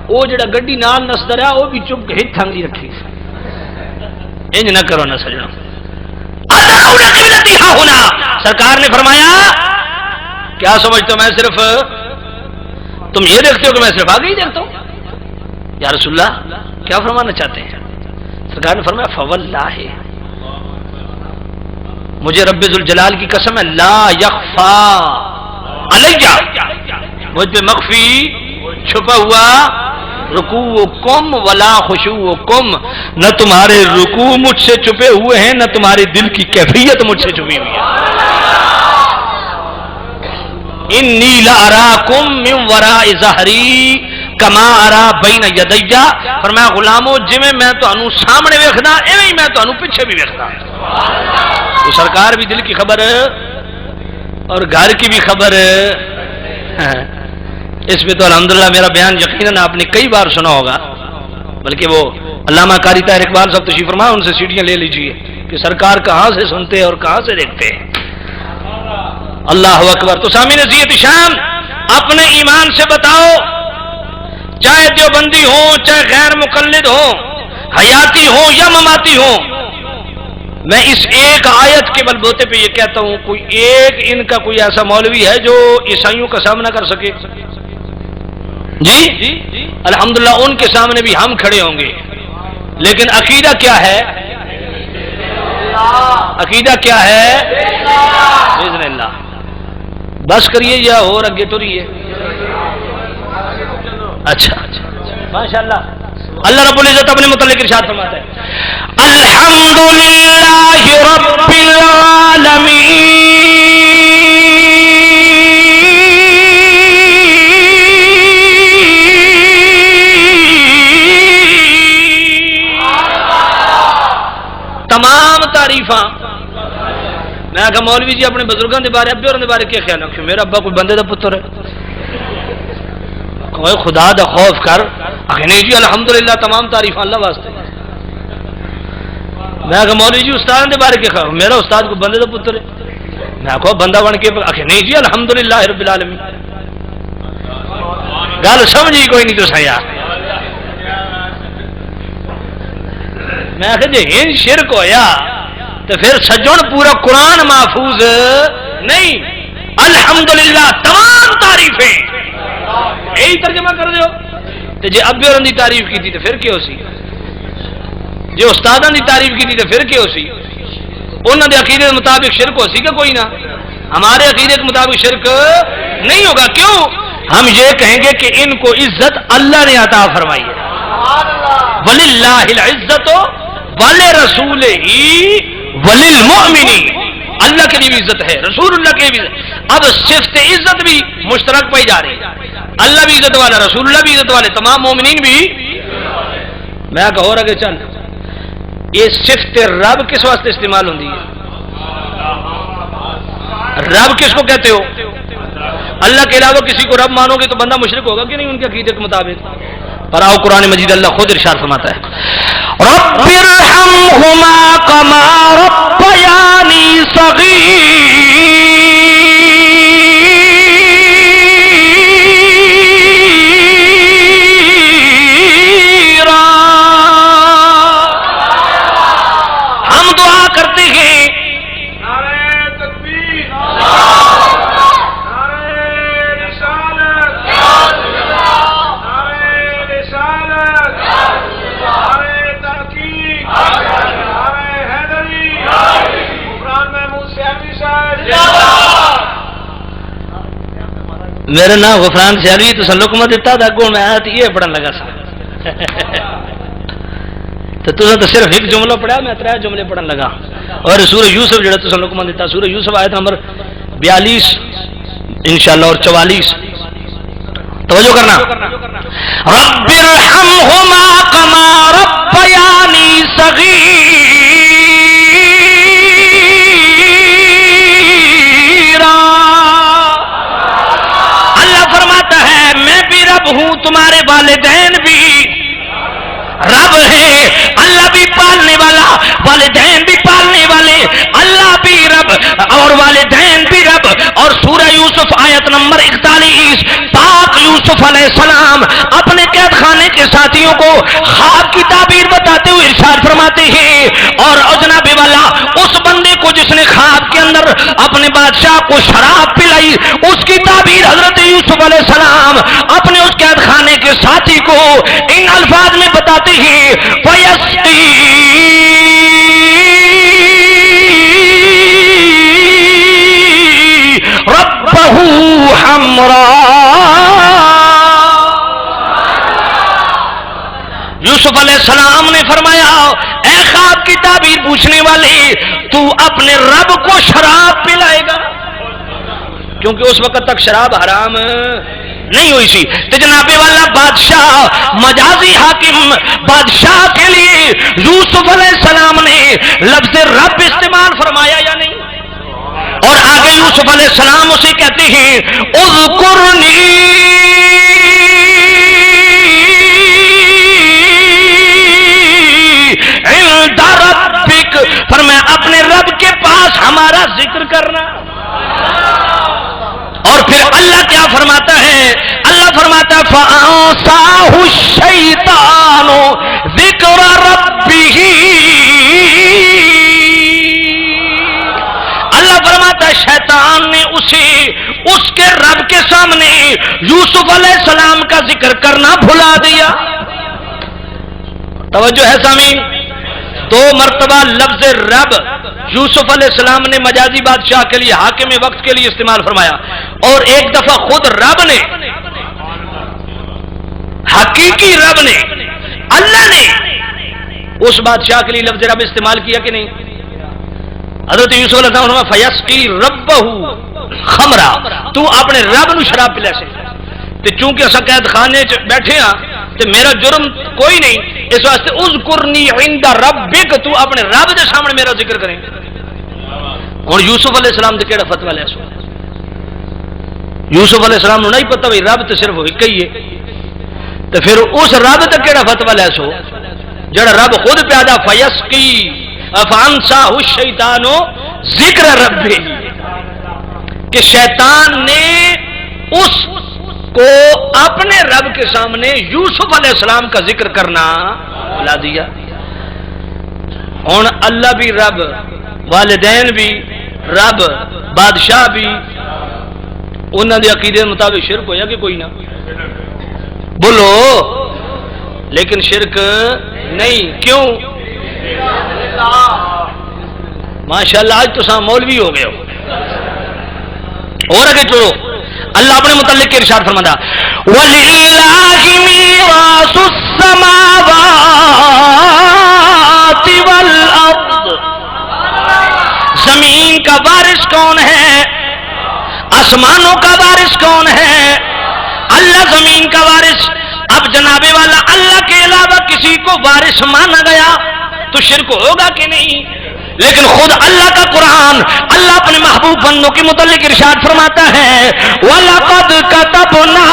S3: وہ جڑا گڈی نال نسدا رہا وہ بھی چپ کے ہتھ انگلی رکھی، انج نہ کرو نہ سجنا۔ ہونا سرکار نے فرمایا کیا سمجھتے ہو میں صرف تم یہ دیکھتے ہو کہ میں صرف آگے ہی دیکھتا ہوں؟ یا رسول اللہ کیا فرمانا چاہتے ہیں؟ سرکار نے فرمایا فواللہ، مجھے رب ذوالجلال کی قسم ہے، لا یخفا علیہ، مجھ پہ مخفی چھپا ہوا رکوعکم ولا خشوعکم، نہ تمہارے رکوع مجھ سے چھپے ہوئے ہیں، نہ تمہارے دل کی کیفیت مجھ سے چھپی ہوئی ہے۔ انی لاراکم من وراء ظہری کما ارا بین یدیا، فرمایا غلامو جویں میں تانوں سامنے ویکھدا ایویں ہی میں تانوں پیچھے بھی ویکھدا۔ تو سرکار بھی دل کی خبر اور گھر کی بھی خبر، اس پہ تو الحمدللہ میرا بیان یقیناً آپ نے کئی بار سنا ہوگا، بلکہ وہ علامہ قاری طاہر اقبال صاحب تشریف فرما، ان سے سیڑھیاں لے لیجئے کہ سرکار کہاں سے سنتے ہیں اور کہاں سے دیکھتے ہیں۔ اللہ اکبر۔ تو سامعین عزیز شان، اپنے ایمان سے بتاؤ، چاہے دیوبندی ہوں چاہے غیر مقلد ہوں، حیاتی ہوں یا مماتی ہوں، میں اس ایک آیت کے بلبوتے پہ یہ کہتا ہوں، کوئی ایک ان کا کوئی ایسا مولوی ہے جو عیسائیوں کا سامنا کر سکے؟ جی الحمدللہ ان کے سامنے بھی ہم کھڑے ہوں گے، لیکن عقیدہ کیا ہے؟ عقیدہ کیا ہے؟ باذن اللہ۔ بس کریے یا اور اگے ٹریے؟ اچھا ماشاءاللہ۔ اللہ رب العزت اپنے متعلق ارشاد فرماتا ہے، الحمدللہ رب العالمین، تمام تعریفاں۔ میں کہا مولوی جی اپنے بزرگوں کے بارے ابے اور بارے کیا خیال رکھو؟ میرا ابا کوئی بندے دا پتر ہے؟ کوئی خدا دا خوف کر، آخر نہیں جی الحمدللہ تمام تعریف اللہ واسطے۔ میں کہا مولوی جی استاد کے بارے کیا خیال؟ میرا استاد کوئی بندے دا پتر ہے؟ میں کہا بندہ بن کے، آخر نہیں جی الحمدللہ رب العالمین۔ گل سمجھی کوئی نہیں تو یار۔ میں کہ جی ان شرک ہویا تو پھر سجن پورا قرآن محفوظ نہیں۔ الحمدللہ تمام تعریفیں یہی ترجمہ کر دیو تے جے ابے اور دی تعریف کی تھی تے پھر کیوں سی؟ جے استاداں دی تعریف کی تھی تے پھر کیوں سی؟ انہاں دے عقیدے کے مطابق شرک ہو سی کہ کوئی نہ؟ ہمارے عقیدے کے مطابق شرک نہیں ہوگا. کیوں؟ ہم یہ کہیں گے کہ ان کو عزت اللہ نے عطا فرمائی ہے. وَلِلَّهِ الْعِزَّةُ وَلِرَسُولِهِ وَلِلْمُؤْمِنِينَ. اللہ کے لیے بھی عزت ہے، رسول اللہ کے لیے بھی عزت. اب صفت عزت بھی مشترک پائی جا رہی ہے. اللہ بھی عزت والا، رسول اللہ بھی عزت والے، تمام مومنین بھی. میں کہا اور آگے چل، یہ صفت رب کس واسطے استعمال ہوتی ہے؟ رب کس کو کہتے ہو؟ اللہ کے علاوہ کسی کو رب مانو گے تو بندہ مشرک ہوگا کہ نہیں ان کے عقیدے کے مطابق؟ پر آؤ قرآن مجید اللہ خود ارشاد فرماتا ہے رب ارحمہما کما ربیانی صغیرا. ہم دعا کرتے ہیں میرا نام غفران سیالوی تو لکمہ دیتا تھا اگوں میں آیا تو یہ پڑھن لگا سا تو صرف ایک جملہ پڑھا، میں 3 جملے پڑھن لگا. اور سورہ یوسف جڑا تو لکمہ دیتا، سورہ یوسف آیت نمبر 42 انشاءاللہ اور 44. توجہ کرنا. رب ارحمہما کما ربیانی صغیرا. اللہ فرماتا ہے میں بھی رب ہوں، تمہارے والدین بھی رب ہے. اللہ بھی پالنے والا، والدین بھی پالنے والے، اللہ بھی رب اور والدین بھی رب. اور سورہ یوسف آیت نمبر 41 پاک یوسف علیہ السلام اپنے قید خانے کے ساتھیوں کو خواب کی تعبیر بتاتے ہوئے ارشاد فرماتے ہیں اور جناب والا اس بندے کو جس نے خواب کے اندر اپنے بادشاہ کو شراب پلائی، اس کی تعبیر حضرت یوسف علیہ السلام اپنے اس قید خانے کے ساتھی کو ان الفاظ میں بتاتے ہیں فَيَسْقِي رَبَّهُ حَمْرًا. یوسف علیہ السلام نے فرمایا اے خواب کی تعبیر پوچھنے والے، تو اپنے رب کو شراب پلائے گا، کیونکہ اس وقت تک شراب حرام نہیں ہوئی سی. تو جناب والا بادشاہ مجازی حاکم بادشاہ کے لیے یوسف علیہ السلام نے لفظ رب استعمال فرمایا یا نہیں؟ اور آگے یوسف علیہ السلام اسے کہتے ہیں اذکرنی عند ربک، فرمایا اپنے رب کے پاس ہمارا ذکر کرنا. اور پھر اللہ کیا فرماتا ہے؟ اللہ فرماتا ہے فَأَنسَاهُ الشَّيْطَانُ ذِكْرَ رَبِّهِ. اللہ فرماتا ہے شیطان نے اسے اس کے رب کے سامنے یوسف علیہ السلام کا ذکر کرنا بھلا دیا. توجہ ہے سامعین، 2 مرتبہ لفظ رب یوسف علیہ السلام نے مجازی بادشاہ کے لیے حاکم وقت کے لیے استعمال فرمایا، اور ایک دفعہ خود رب نے، حقیقی رب نے، اللہ نے اس بادشاہ کے لیے لفظ رب استعمال کیا کہ نہیں؟ حضرت یوسف علیہ السلام نے فیسقی ربہ خمرا، تو اپنے رب نو شراب پلا سے. تے چونکہ اسا قید خانے چ بیٹھے ہاں تے میرا جرم کوئی نہیں، اس واسطے اذکرنی عند ربک، تو اپنے رب دے سامنے میرا ذکر کریں. اور یوسف علیہ السلام دے کیڑا فتوی لے سو؟ یوسف علیہ السلام نو نہیں پتہ بھئی رب تے صرف ایک ہی ہے، تے پھر اس رب تے کیڑا فتوی لے سو جڑا رب خود پیدا فیسقی فانساہ الشیطان ذکر ربہ، کہ شیطان نے اس کو اپنے رب کے سامنے یوسف علیہ السلام کا ذکر کرنا بلا دیا. ہوں اللہ بھی رب، والدین بھی رب، بادشاہ بھی، انہوں نے عقیدے مطابق شرک ہویا کہ کوئی نہ؟ بولو، لیکن شرک نہیں. کیوں؟ ماشاءاللہ آج تو سام مولوی ہو گئے ہو. اور آگے چلو، اللہ اپنے متعلق ارشاد فرماتا وَلِلَّهِ مِيرَاثُ السَّمَاوَاتِ وَالْأَرْضِ. زمین کا وارث کون ہے؟ آسمانوں کا وارث کون ہے؟ اللہ زمین کا وارث. اب جناب والا اللہ کے علاوہ کسی کو وارث مانا گیا تو شرک ہوگا کہ نہیں؟ لیکن خود اللہ کا قرآن، اللہ اپنے محبوب بندوں کے متعلق ارشاد فرماتا ہے وَلَقَدْ كَتَبْنَا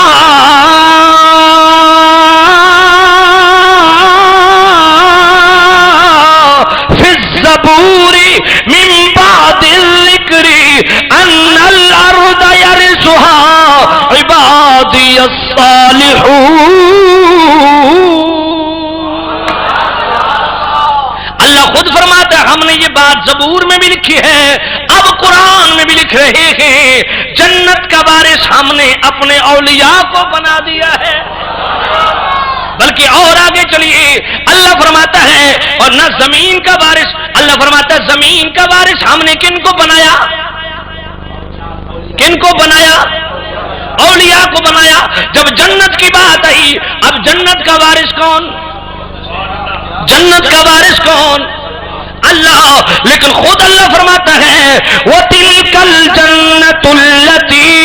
S3: فِي الزَّبُورِ مِن بَعْدِ الذِّكْرِ أَنَّ الْأَرْضَ يَرِثُهَا عِبَادِيَ الصَّالِحُونَ. اللہ خود فرماتا ہے ہم نے یہ بات زبور میں بھی لکھی ہے، اب قرآن میں بھی لکھ رہے ہیں. جنت کا وارث ہم نے اپنے اولیاء کو بنا دیا ہے. بلکہ اور آگے چلیے، اللہ فرماتا ہے اور نہ زمین کا وارث، اللہ فرماتا ہے زمین کا وارث ہم نے کن کو بنایا؟ کن کو بنایا؟ اولیاء کو بنایا. جب جنت کی بات آئی، اب جنت کا وارث کون؟ جنت کا وارث کون؟ اللہ. لیکن خود اللہ فرماتا ہے وَتِلْكَ الْجَنَّةُ الَّتِي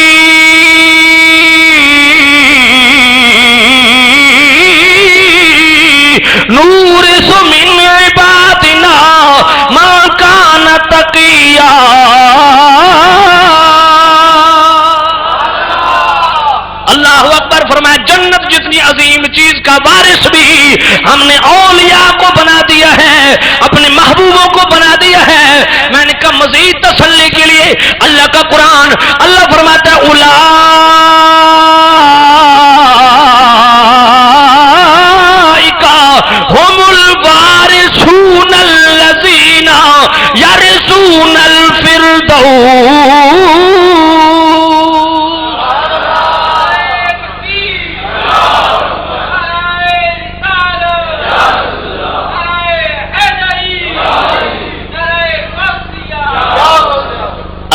S3: نُورِثُ مِنْ عِبَادِنَا مَا كَانَ تَقِيًّا. اللہ اکبر فرمایا جنت جتنی عظیم چیز کا وارث بھی ہم نے اولیاء کو بنا دیا ہے، اپنے محبوبوں کو بنا دیا ہے. میں نے کہا مزید تسلی کے لیے اللہ کا قرآن، اللہ فرماتا ہے اولئک هم الوارثون الذین یرثون الفردوس.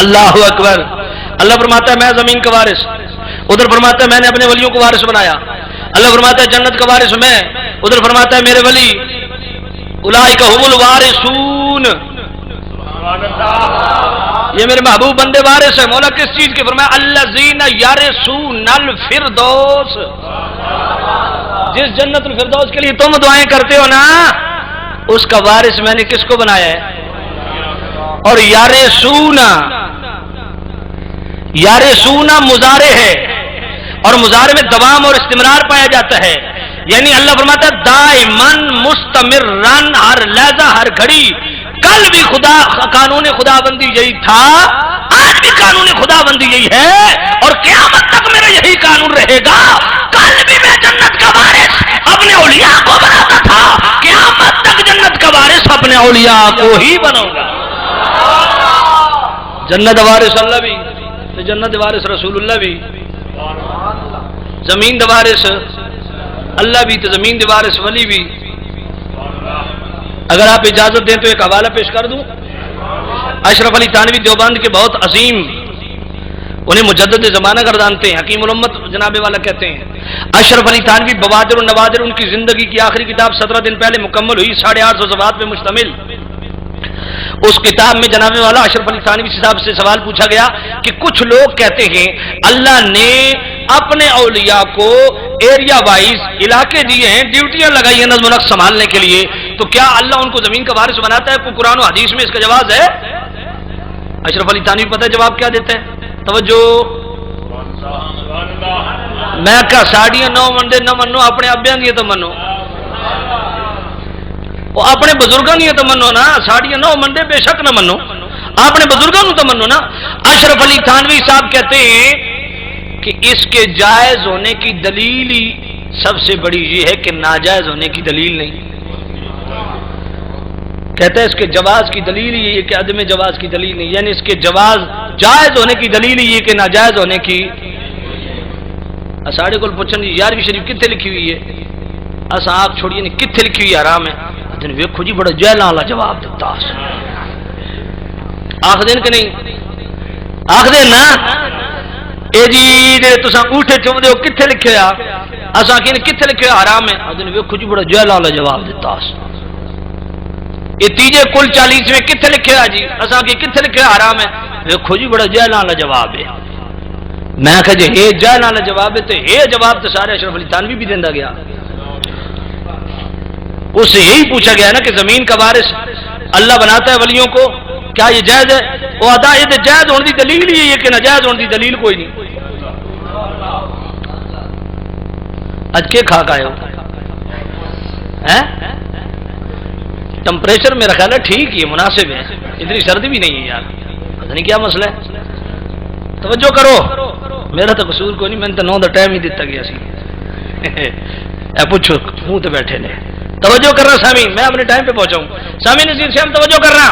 S3: اللہ اکبر. اللہ فرماتا ہے میں زمین کا وارث، ادھر فرماتا ہے میں نے اپنے ولیوں کو وارث بنایا. اللہ فرماتا ہے جنت کا وارث میں، ادھر فرماتا ہے میرے ولی اولئک هم الوارثون. یہ میرے محبوب بندے وارث ہیں. مولا کس چیز کے؟ فرمایا الذین یرثون الفردوس. جس جنت الفردوس کے لیے تم دعائیں کرتے ہو نا، اس کا وارث میں نے کس کو بنایا ہے؟ اور یارسونا مضارع ہے، اور مضارع میں دوام اور استمرار پایا جاتا ہے. یعنی اللہ فرماتا ہے دائمن مستمرن، ہر لحظہ ہر گھڑی. کل بھی خدا قانون خدا بندی یہی تھا، آج بھی قانون خدا بندی یہی ہے، اور قیامت تک میرا یہی قانون رہے گا. کل بھی میں جنت کا وارث اپنے اولیاء کو بناتا تھا، قیامت تک جنت کا وارث اپنے اولیاء کو ہی بناؤں گا. جنت وارث اللہ بھی تو جنت وارث رسول اللہ بھی، زمین وارث اللہ بھی تو زمین وارث ولی بھی. اگر آپ اجازت دیں تو ایک حوالہ پیش کر دوں. اشرف علی تھانوی دیوبند کے بہت عظیم، انہیں مجدد زمانہ گردانتے ہیں، حکیم الامت جناب والا کہتے ہیں. اشرف علی تھانوی بوادر و نوادر، ان کی زندگی کی آخری کتاب 17 دن پہلے مکمل ہوئی، 850 صفحات پہ مشتمل. اس کتاب میں جناب والا اشرف علی تھانوی صاحب سے سوال پوچھا گیا کہ کچھ لوگ کہتے ہیں اللہ نے اپنے اولیاء کو ایریا وائز علاقے دیے ہیں، ڈیوٹیاں لگائی ہیں نظم و نسق سنبھالنے کے لیے، تو کیا اللہ ان کو زمین کا وارث بناتا ہے؟ کوئی قرآن و حدیث میں اس کا جواز ہے؟ اشرف علی تھانوی پتہ ہے جواب کیا دیتے ہیں؟ توجہ. میں کہا ساڑیاں نو منڈے نہ منو، اپنے ابیاں دی تو منو، وہ اپنے بزرگوں کی تو منو نا. ساڑیاں نو منڈے بے شک نہ منو، اپنے بزرگوں تو منو نا. اشرف علی تھانوی صاحب کہتے ہیں کہ اس کے جائز ہونے کی دلیل ہی سب سے بڑی یہ ہے کہ ناجائز ہونے کی دلیل نہیں. کہتے ہیں اس کے جواز کی دلیل ہی یہ کہ عدم جواز کی دلیل نہیں، یعنی اس کے جواز جائز ہونے کی دلیل ہی یہ کہ ناجائز ہونے کی. ساڑے کو پوچھن جی 11ویں شریف کتنے لکھی ہوئی ہے؟ اصا آگ چھوڑیے نہیں کتنے لکھی ہوئی حرام ہے؟ آدھن ویکھو جی بڑا جہلاں والا جواب دیتا آخ دین کہ نہیں آخ دین نا اے جی جی تساں اوٹھے چوم دے کتنے لکھے ہوا اصا کہ کتنے لکھے ہوا حرام ہے؟ آدھن ویکھو جی بڑا جہلاں والا جواب دیتا یہ تیجے کل 40 میں کتنے لکھے ہوا جی اصا کہ کتنے لکھے ہوا حرام ہے؟ ویکھو جی بڑا جہلاں والا جواب ہے۔ میں کہا جی یہ جہل والا جواب ہے تو یہ جواب تو سارے اشرف علی تھانوی بھی دیندا گیا۔ اس سے یہی پوچھا گیا نا کہ زمین کا وارث اللہ بناتا ہے ولیوں کو، کیا یہ جائز ہے؟ وہ ادا یہ جائز ہونے کی دلیل ہی ہے کہ ناجائز ہونے کی دلیل کوئی نہیں۔ اج کے کھا کا ہو ٹمپریچر میرا خیال ہے ٹھیک ہی مناسب ہے، اتنی سردی بھی نہیں ہے یار، پتہ نہیں کیا مسئلہ ہے۔ توجہ کرو، میرا تو قصور کوئی نہیں، میں نے تو 9 دا ٹائم ہی دیتا گیا سی اے پوچھو منہ تے بیٹھے نے۔ توجہ کرنا سامعین، میں اپنے ٹائم پہ پہنچاؤں۔ سامعین نذیر سے ہم توجہ کرنا،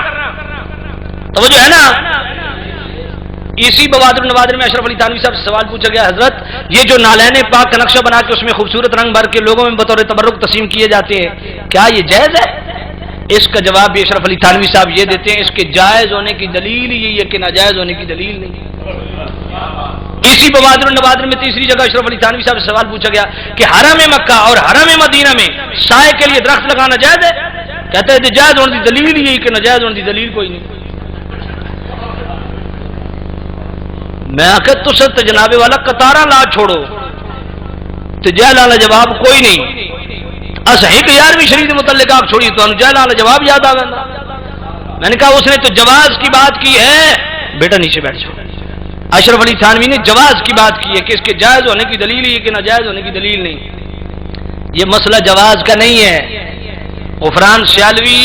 S3: توجہ ہے نا۔ اسی بوادر النوادر میں اشرف علی تھانوی صاحب سے سوال پوچھا گیا، حضرت یہ جو نالین پاک کا نقشہ بنا کے اس میں خوبصورت رنگ بھر کے لوگوں میں بطور تبرک تقسیم کیے جاتے ہیں، کیا یہ جائز ہے؟ اس کا جواب بھی اشرف علی تھانوی صاحب یہ دیتے ہیں، اس کے جائز ہونے کی دلیل یہی ہے کہ ناجائز ہونے کی دلیل نہیں۔ اسی بوادر النوادر میں تیسری جگہ اشرف علی تھانوی صاحب سے سوال پوچھا گیا کہ حرم مکہ اور حرم مدینہ میں سائے کے لیے درخت لگانا جائز ہے؟ کہتے ہیں جائز ہونے کی دلیل یہی کہ ناجائز ہونے کی دلیل کوئی نہیں۔ میں آخر تسے تو جناب والا قطارہ لا چھوڑو تو جہل والا جواب کوئی نہیں۔ اصا ایک 11ویں شریف کے متعلق آگ چھوڑی تو جہل والا جواب یاد آ گیا۔ میں نے کہا اس نے تو جواز کی بات کی ہے، بیٹا نیچے بیٹھ جاؤ۔ اشرف علی تھانوی نے جواز کی بات کی ہے کہ اس کے جائز ہونے کی دلیل ہی ہے کہ ناجائز ہونے کی دلیل نہیں۔ یہ مسئلہ جواز کا نہیں ہے۔ غفران سیالوی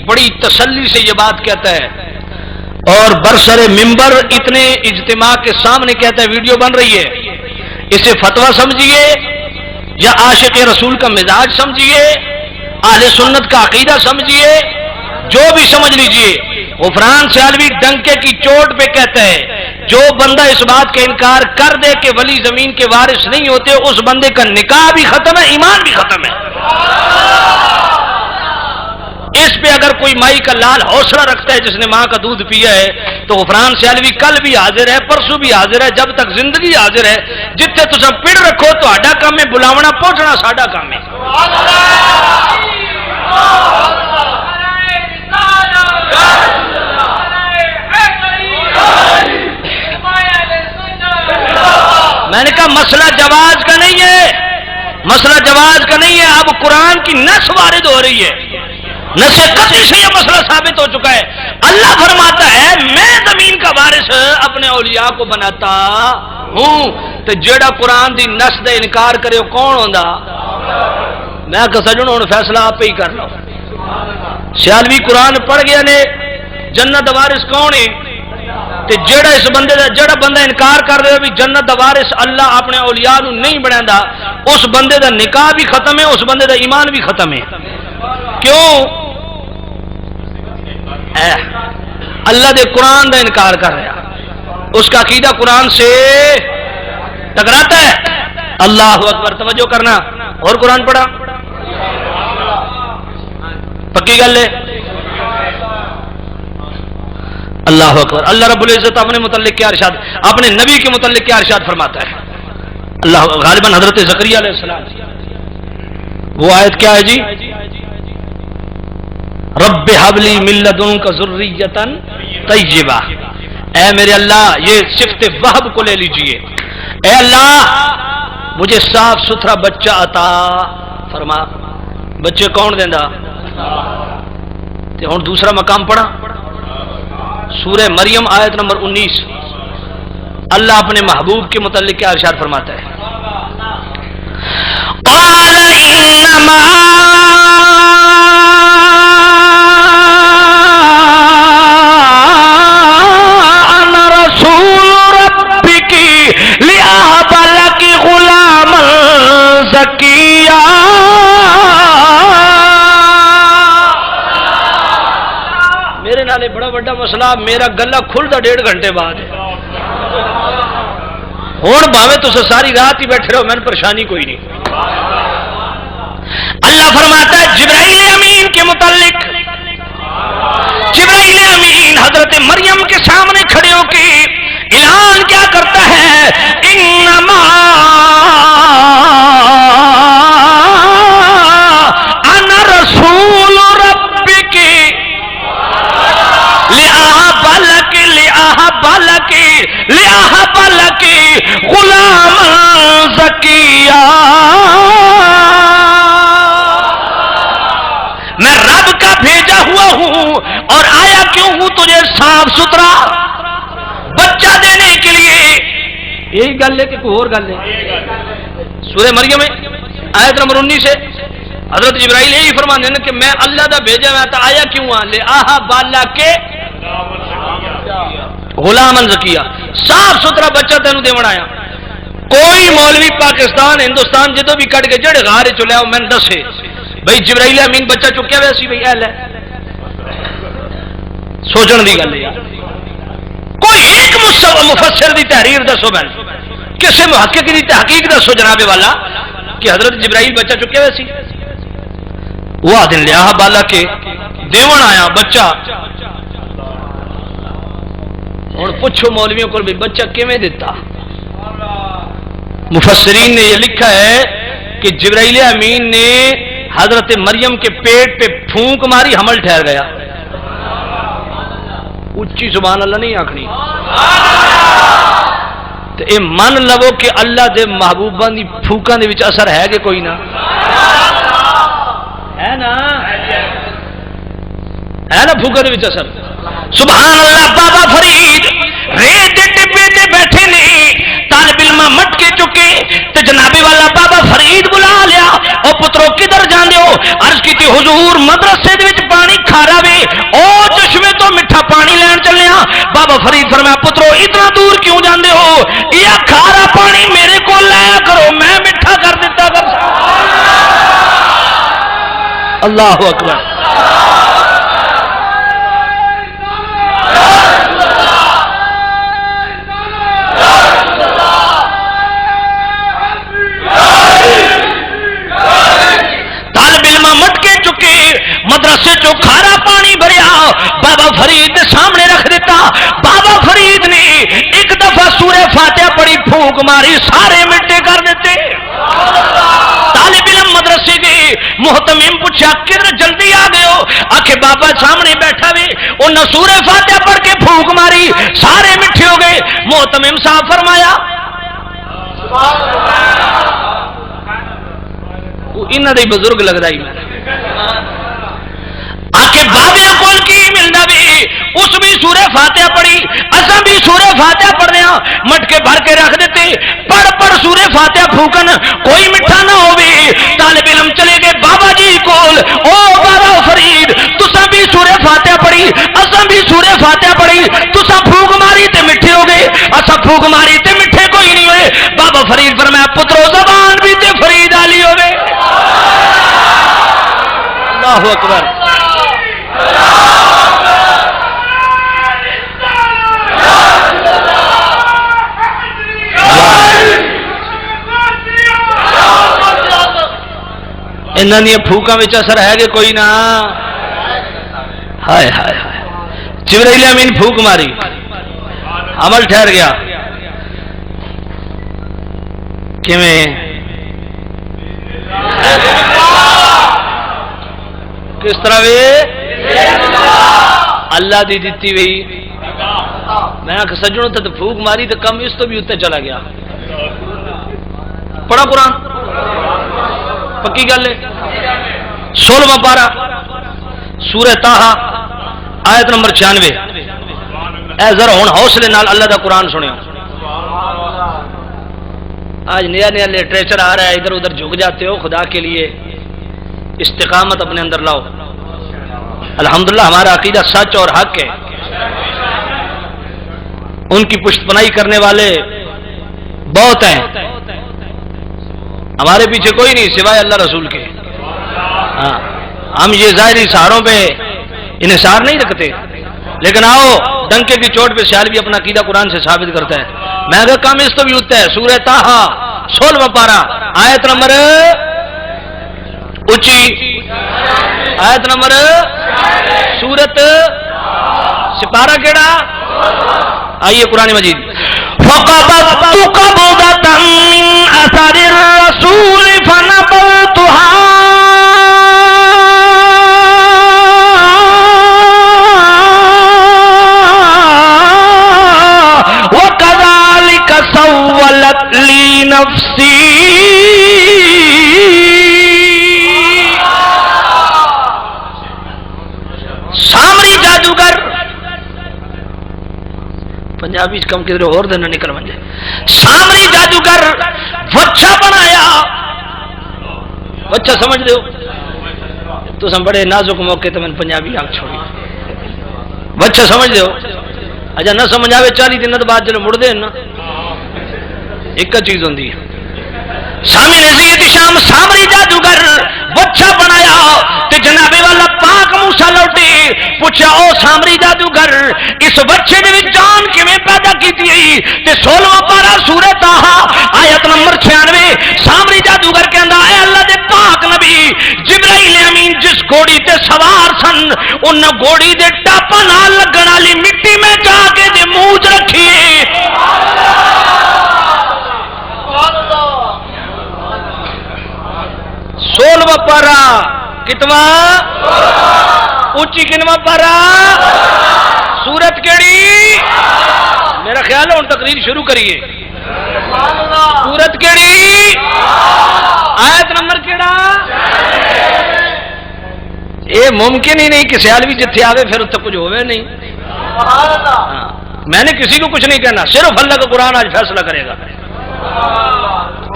S3: بڑی تسلی سے یہ بات کہتا ہے اور برسر ممبر اتنے اجتماع کے سامنے کہتا ہے، ویڈیو بن رہی ہے، اسے فتویٰ سمجھیے یا عاشق رسول کا مزاج سمجھیے، اہل سنت کا عقیدہ سمجھیے، جو بھی سمجھ لیجئے۔ غفران سیالوی ڈنکے کی چوٹ پہ کہتا ہے جو بندہ اس بات کا انکار کر دے کہ ولی زمین کے وارث نہیں ہوتے، اس بندے کا نکاح بھی ختم ہے، ایمان بھی ختم ہے۔ اس پہ اگر کوئی مائی کا لال حوصلہ رکھتا ہے جس نے ماں کا دودھ پیا ہے تو غفران سیالوی کل بھی حاضر ہے، پرسوں بھی حاضر ہے، جب تک زندگی حاضر ہے۔ جتنے تساں پڑ رکھو تہاڈا کام ہے، بلاونا پہنچنا ساڈا کام ہے۔ میں نے کہا مسئلہ جواز کا نہیں ہے، مسئلہ جواز کا نہیں ہے، اب قرآن کی نص وارد ہو رہی ہے، نص قطعی سے یہ مسئلہ ثابت ہو چکا ہے۔ اللہ فرماتا ہے میں زمین کا وارث اپنے اولیاء کو بناتا ہوں، تو جیڑا قرآن دی نص دے انکار کرے وہ کون ہوندا؟ میں کہ سجنوں ہن فیصلہ آپ ہی کر لو۔ سیالوی قرآن پڑھ گیا نے جنت دا وارث کون ہے؟ تے جیڑا اس بندے دا جیڑا بندہ انکار کر رہے بھی جنت دا وارث اللہ اپنے اولیاء نو نہیں بناندا، اس بندے دا نکاح بھی ختم ہے، اس بندے دا ایمان بھی ختم ہے۔ کیوں؟ اللہ دے قرآن دا انکار کر رہا، اس کا عقیدہ قرآن سے ٹکراتا ہے۔ اللہ اکبر، توجہ کرنا۔ اور قرآن پڑھا پکی گل ہے۔ اللہ اکبر۔ اللہ رب العزت اپنے متعلق کیا ارشاد، اپنے نبی کے متعلق کیا ارشاد فرماتا ہے؟ اللہ غالباً حضرت زکریا علیہ السلام، وہ آیت کیا ہے جی؟ رب حب لی من لدنک ذریۃ طیبہ۔ اے میرے اللہ، یہ صفت وہب کو لے لیجئے، اے اللہ مجھے صاف ستھرا بچہ عطا فرما۔ بچے کون دیندا؟ تے ہن دوسرا مقام پڑھا، سورہ مریم آیت نمبر 19۔ اللہ اپنے محبوب کے متعلق کیا ارشاد فرماتا ہے؟ قال انما انا رسول ربک لأهب لك غلاما زکیا۔ میرے نالے بڑا بڑا مسئلہ، میرا گلا کھلدا 1.5 گھنٹے بعد ہے۔ ہوں بھاوے تو ساری رات ہی بیٹھے رہو، میں نے پریشانی کوئی نہیں۔ اللہ فرماتا ہے جبرائیل امین کے متعلق، جبرائیل امین حضرت مریم کے سامنے کھڑے ہو کے اعلان کیا کرتا ہے، انما انا رسول ربک لأہب لک غلاما زکیا، میں رب کا بھیجا ہوا ہوں اور آیا کیوں ہوں تجھے صاف ستھرا بچہ دینے کے لیے۔ یہی گل ہے کہ کوئی اور گل ہے؟ سورہ مریم میں آیت نمبر 19 سے حضرت جبرائیل یہی فرماتے ہیں کہ میں اللہ دا بھیجا ہوا تھا، آیا کیوں ہوں لأہب لک غلاما زکیہ، صاف ستھرا بچہ تینوں دیون آیا۔ کوئی مولوی پاکستان ہندوستان جدو بھی کٹ کے جڑے غار چلیا وہ میں دسے بھائی جبرائیل امین بچہ چکیا ہوا سی بھائی اہل ہے، سوچن دی گل ہے۔ کوئی ایک مفسر دی تحریر دسو بہن، کسی محقق دی تحقیق دسو جناب والا کہ حضرت جبرائیل بچہ چکیا ہوا سی، وہ دن لیا بالا کے دیون آیا بچہ۔ ہوں پوچھو مولویوں کو بھی بچہ کیویں دیتا؟ مفسرین نے یہ لکھا ہے کہ جبرائیل امین نے حضرت مریم کے پیٹ پہ پھونک ماری، حمل ٹھہر گیا۔ اچھی سبحان اللہ نہیں آکھنی تو اے من لو کہ اللہ دے محبوباں دی پھوکاں دے وچ اثر ہے کہ کوئی نہ ہے نا، ہے نا پھوکاں دے وچ اثر۔ سبحان اللہ، بابا فرید ریت دے ٹبے تے بیٹھے نے، طالب علم مٹکے چکے تے جنابی والا بابا فرید بلا لیا، او پترو کدھر جاندے ہو؟ عرض کیتی حضور مدرسے دے وچ پانی کھارا وے، او چشمے تو میٹھا پانی لین چلے ہاں۔ بابا فرید فرمایا پترو اتنا دور کیوں جاندے ہو؟ یہ کھارا پانی میرے کو لایا کرو، میں میٹھا کر دیتا کر۔ اللہ اکبر۔ مدرسے چو کھارا پانی بھریا، بابا فرید نے سامنے رکھ دیتا۔ بابا فرید نے ایک دفعہ سورہ فاتحہ پڑھی، پھونک ماری، سارے مٹے کر دیتے۔ طالب علم مدرسے کے محتمم پوچھا کدھر جلدی آ گئے ہو؟ آخے بابا سامنے بیٹھا وے، انہیں سورہ فاتحہ پڑھ کے پھونک ماری، سارے مٹھے ہو گئے۔ محتمم صاحب فرمایا انہاں دے بزرگ لگدا ہی میں آکے بابے کول کی ملدا بھی، اس بھی سورہ فاتحہ پڑھی، اساں بھی سورہ فاتحہ پڑھنے ہاں، مٹکے بھر کے رکھ دیتے، پڑھ سورہ فاتحہ پھوکن کوئی میٹھا نہ ہووے۔ طالب علم چلے گئے بابا جی کول، او بابا فرید تساں بھی سورہ فاتحہ پڑھی، اساں بھی سورہ فاتحہ پڑھی، تساں پھوک ماری تے میٹھے ہو گئے، اساں پھوک ماری تے میٹھے کوئی نہیں ہوئے۔ بابا فرید فرمایا پترو زبان بھی تے فرید والی ہوے۔ اللہ اکبر۔ انہاں دی پھوکاں وچ اثر ہے کہ کوئی نہ؟ ہائے ہائے ہائے، جبرائیل امین پھوک ماری، عمل ٹھہر گیا۔ کیویں؟ کس طرح وے؟ اللہ دی دتی وی۔ میں آخ سجنوں تے پھوک ماری تو کم اس تو بھی اتنے چلا گیا۔ پڑھا قرآن پکی گل ہے۔ 16واں پارہ سورہ طٰہٰ آیت نمبر 96۔ اے ذرا ہن حوصلے نال اللہ دا قرآن سنیو۔ آج نیا نیا لٹریچر آ رہا ہے، ادھر ادھر جھک جاتے ہو، خدا کے لیے استقامت اپنے اندر لاؤ۔ الحمدللہ ہمارا عقیدہ سچ اور حق ہے، ان کی پشت پناہی کرنے والے بہت ہیں، ہمارے پیچھے کوئی نہیں سوائے اللہ رسول کے۔ ہاں ہم یہ ظاہری سہاروں پہ انحصار نہیں رکھتے، لیکن آؤ ڈنکے کی چوٹ پہ سیال بھی اپنا عقیدہ قرآن سے ثابت کرتا ہے۔ میں کہ کم اس تو بھی ہوتا ہے سورہ طٰہٰ 16واں پارہ آیت نمبر اونچی آیت نمبر سورت سپارہ کیڑا آئیے قرآن مجید فَقَبَضْتُ قَبْضَةً مِّنْ أَثَرِ الرَّسُولِ فَنَبَذْتُهَا وَكَذَلِكَ سَوَّلَتْ لِي نَفْسِي سامری جادوگر پنجابی کم کدھر اور دن نکل بن جائے سامری جادوگر وچھا بنایا وچھا سمجھ دو تو سم بڑے نازک موقع تو میں پنجابی آنکھ چھوڑی وچھا سمجھ دو اچھا نہ سمجھ آوے 40 دن بعد جلو مڑ دے نا ایک چیز ہوندی ہے سامی نزید شام سامری جادوگر وچھا بنایا تے جناب والا پاک موسیٰ لوٹے پوچھا او سامری جادوگر اس بچے دے وچ جان کیویں پیدا کیتی ہے تے 16واں پارہ سورہ طٰہٰ آیت نمبر 96 سامری جادوگر کہندا اے اللہ دے پاک نبی جبرائیل امین جس گھوڑی تے سوار سن ان گھوڑی دے ٹاپاں نال لگن والی مٹی میں جا کے دے منہ وچ رکھی 16واں پارہ کتواں اونچی کنواں پارہ سورت کیڑی میرا خیال ہے ہن تقریر شروع کریے سورت کیڑی آیت نمبر کیڑا اے ممکن ہی نہیں کہ سیالوی جتھے آوے پھر اتنے کچھ ہوئے نہیں میں نے کسی کو کچھ نہیں کہنا صرف اللہ کا قرآن آج فیصلہ کرے گا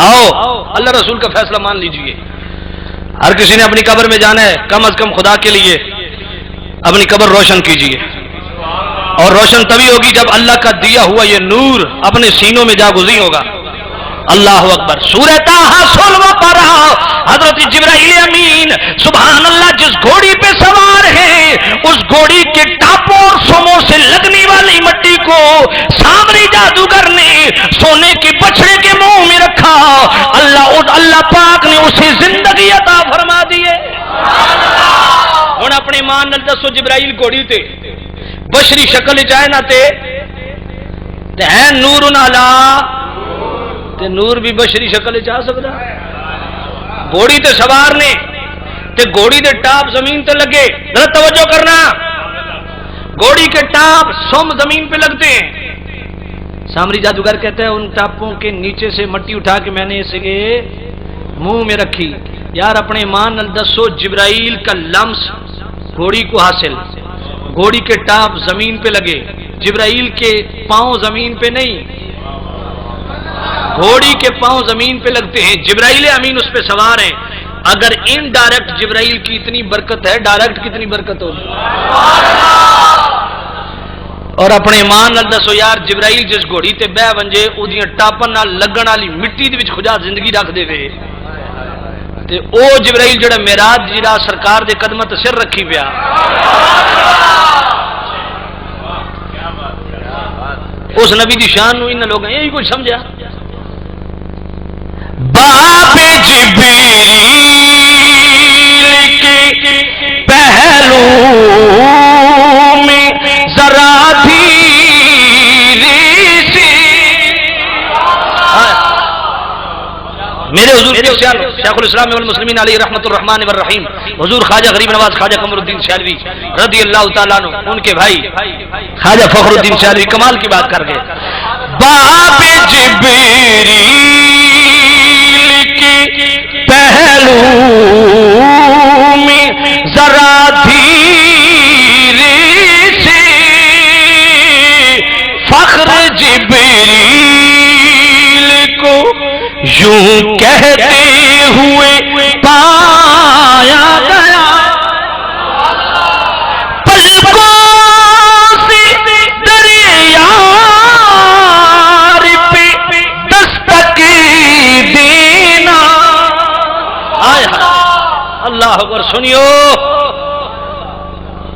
S3: آؤ اللہ رسول کا فیصلہ مان لیجئے ہر کسی نے اپنی قبر میں جانا ہے کم از کم خدا کے لیے اپنی قبر روشن کیجئے اور روشن تبھی ہوگی جب اللہ کا دیا ہوا یہ نور اپنے سینوں میں جاگزیں ہوگا اللہ اکبر سورہ طٰہٰ 16واں پارہ حضرت جبرائیل امین سبحان اللہ جس گھوڑی پہ سوار ہے اس گھوڑی کے ٹاپوں اور سموں سے لگنے والی مٹی کو سامری جادوگر نے سونے کے بچڑے کے منہ میں رکھا اللہ پاک نے اسے زندگی عطا فرما دیے ہن اپنے مان نال دسو جبرائیل گھوڑی تے بشری شکل چائے نہ تے ہے نور علی تے نور بھی بشری شکل چاہ سکتا گھوڑی تے سوار نے تے گھوڑی دے ٹاپ زمین تے لگے ذرا توجہ کرنا گھوڑی کے ٹاپ سم زمین پہ لگتے ہیں سامری جادوگر کہتا ہے ان ٹاپوں کے نیچے سے مٹی اٹھا کے میں نے اسے منہ میں رکھی یار اپنے ایمان نال دسو جبرائیل کا لمس گھوڑی کو حاصل گھوڑی کے ٹاپ زمین پہ لگے جبرائیل کے پاؤں زمین پہ نہیں گھوڑی کے پاؤں زمین پہ لگتے ہیں جبرائیل امین اس پہ سوار ہیں اگر ان ڈائریکٹ جبرائیل کی اتنی برکت ہے ڈائریکٹ کتنی برکت ہوگی اور اپنے ایمان نال دسو یار جبرائیل جس گھوڑی تے بہ ونجے اودیاں ٹاپاں نال لگن والی مٹی دے وچ خدا زندگی رکھ دے وے تے او جبرائیل جڑا معراج جڑا سرکار دے قدماں تے سر رکھی پیا اس نبی دی شان نو ان لوگاں یہی کچھ سمجھا باپ جبریل کے پہلو میں ذرا دھیرے سے میرے حضور شیخ الاسلام والمسلمین علیہ رحمت الرحمن والرحیم حضور خواجہ غریب نواز خواجہ قمر الدین سیالوی رضی اللہ تعالیٰ عنہ ان کے بھائی خواجہ فخر الدین سیالوی کمال کی بات کر گئے باپ جبریل کے پہلو میں ذرا دھیرے سے فخر جبریل کو یوں کہتے ہوئے پایا گیا پلکوں سے دریا پہ دستک دینا اللہ اکبر سنیو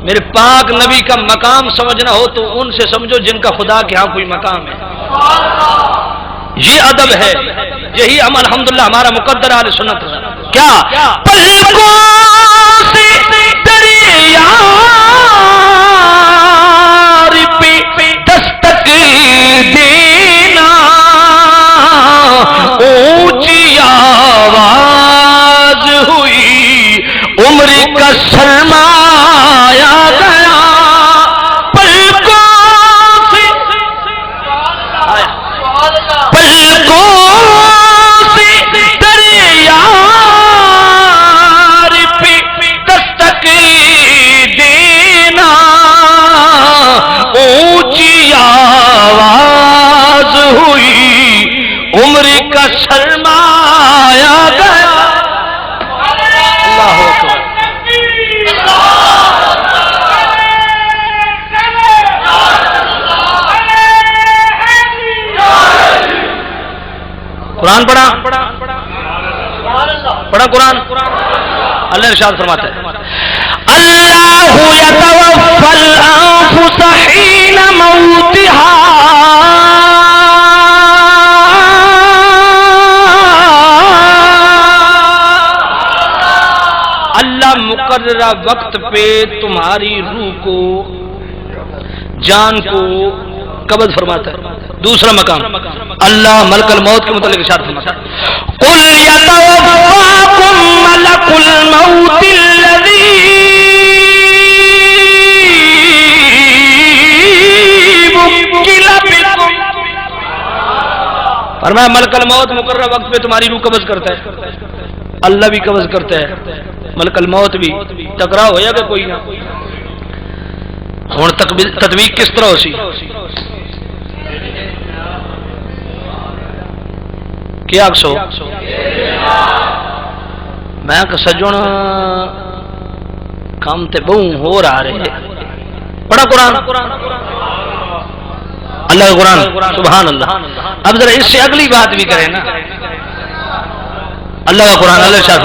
S3: میرے پاک نبی کا مقام سمجھنا ہو تو ان سے سمجھو جن کا خدا کے ہاں کوئی مقام ہے یہ ادب ہے، یہی ہم الحمدللہ ہمارا مقدر اہل سنت ہے. کیا پلکوں سے دریا پہ دستک دینا، اونچی آواز ہوئی عمر کا سرمایا گیا. عمر کا سرمایا گیا. اللہ اکبر. قرآن پڑھا قرآن. اللہ ارشاد فرماتا ہے اللہ یتوفی الانفس حین موتها، اللہ مقررہ وقت پہ تمہاری روح کو، جان کو قبض فرماتا ہے. دوسرا مقام اللہ ملک الموت کے متعلق ارشاد فرماتا ہے قل یتوفاکم ملک الموت الذی وکل بکم. فرمایا ملک الموت مقررہ وقت پہ تمہاری روح قبض کرتا ہے. اللہ بھی قبض کرتا ہے، ملک الموت بھی. ٹکراؤ ہویا کہ کوئی نہ. ہوں تطبیق کس طرح ہو سی؟ کیا سو میں کہ سجن کام تے بہوں ہو رہا رہے. پڑھا قرآن اللہ کا قرآن سبحان اللہ. اب ذرا اس سے اگلی بات بھی کریں نا. اللہ کا قرآن اللہ شاہ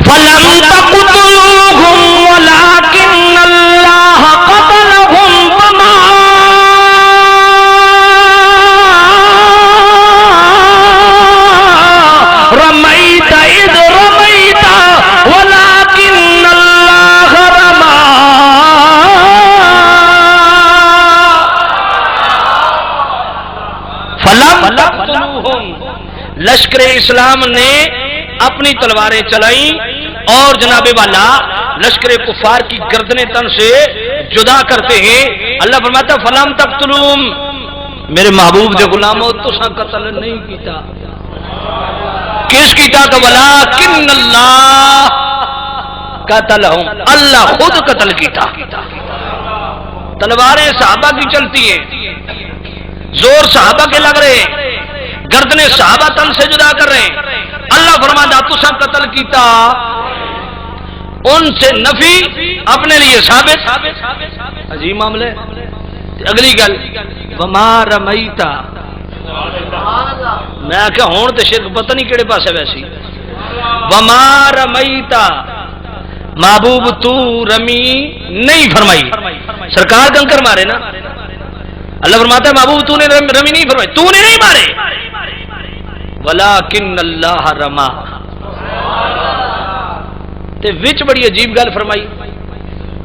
S3: فَلَمْ تَقْتُلُوهُمْ وَلَكِنَّ اللَّهَ قَتَلَهُمْ وَمَا رَمَيْتَ إِذْ رَمَيْتَ وَلَكِنَّ اللَّهَ رَمَى. فَلَمْ تَقْتُلُوهُمْ، لشکر اسلام نے اپنی تلواریں چلائیں اور جناب والا لشکر کفار کی گردنیں تن سے جدا کرتے ہیں. اللہ فرماتا فلم تقتلوہم، میرے محبوب دے غلاموں تساں قتل نہیں کیتا. کس کیتا کہ ولکن اللہ قتلہم، اللہ خود قتل کیتا. تلواریں صحابہ کی چلتی ہیں، زور صحابہ کے لگ رہے ہیں، گردنیں صحابہ تن سے جدا کر رہے ہیں. اللہ فرماتا تساں قتل کیتا، ان سے نفی اپنے لیے ثابت. عجیب معاملہ. اگلی گل وما رمیتا، میں کہ ہون تے شرک پتہ نہیں کہڑے پاسے ویسی. وما رمیتا، محبوب تو رمی نہیں فرمائی. سرکار کنکر مارے نا. اللہ فرماتا ہے محبوب تو نے رمی نہیں فرمائی، تو نے نہیں مارے. ولیکن اللہ رما. تے وچ بڑی عجیب گل فرمائی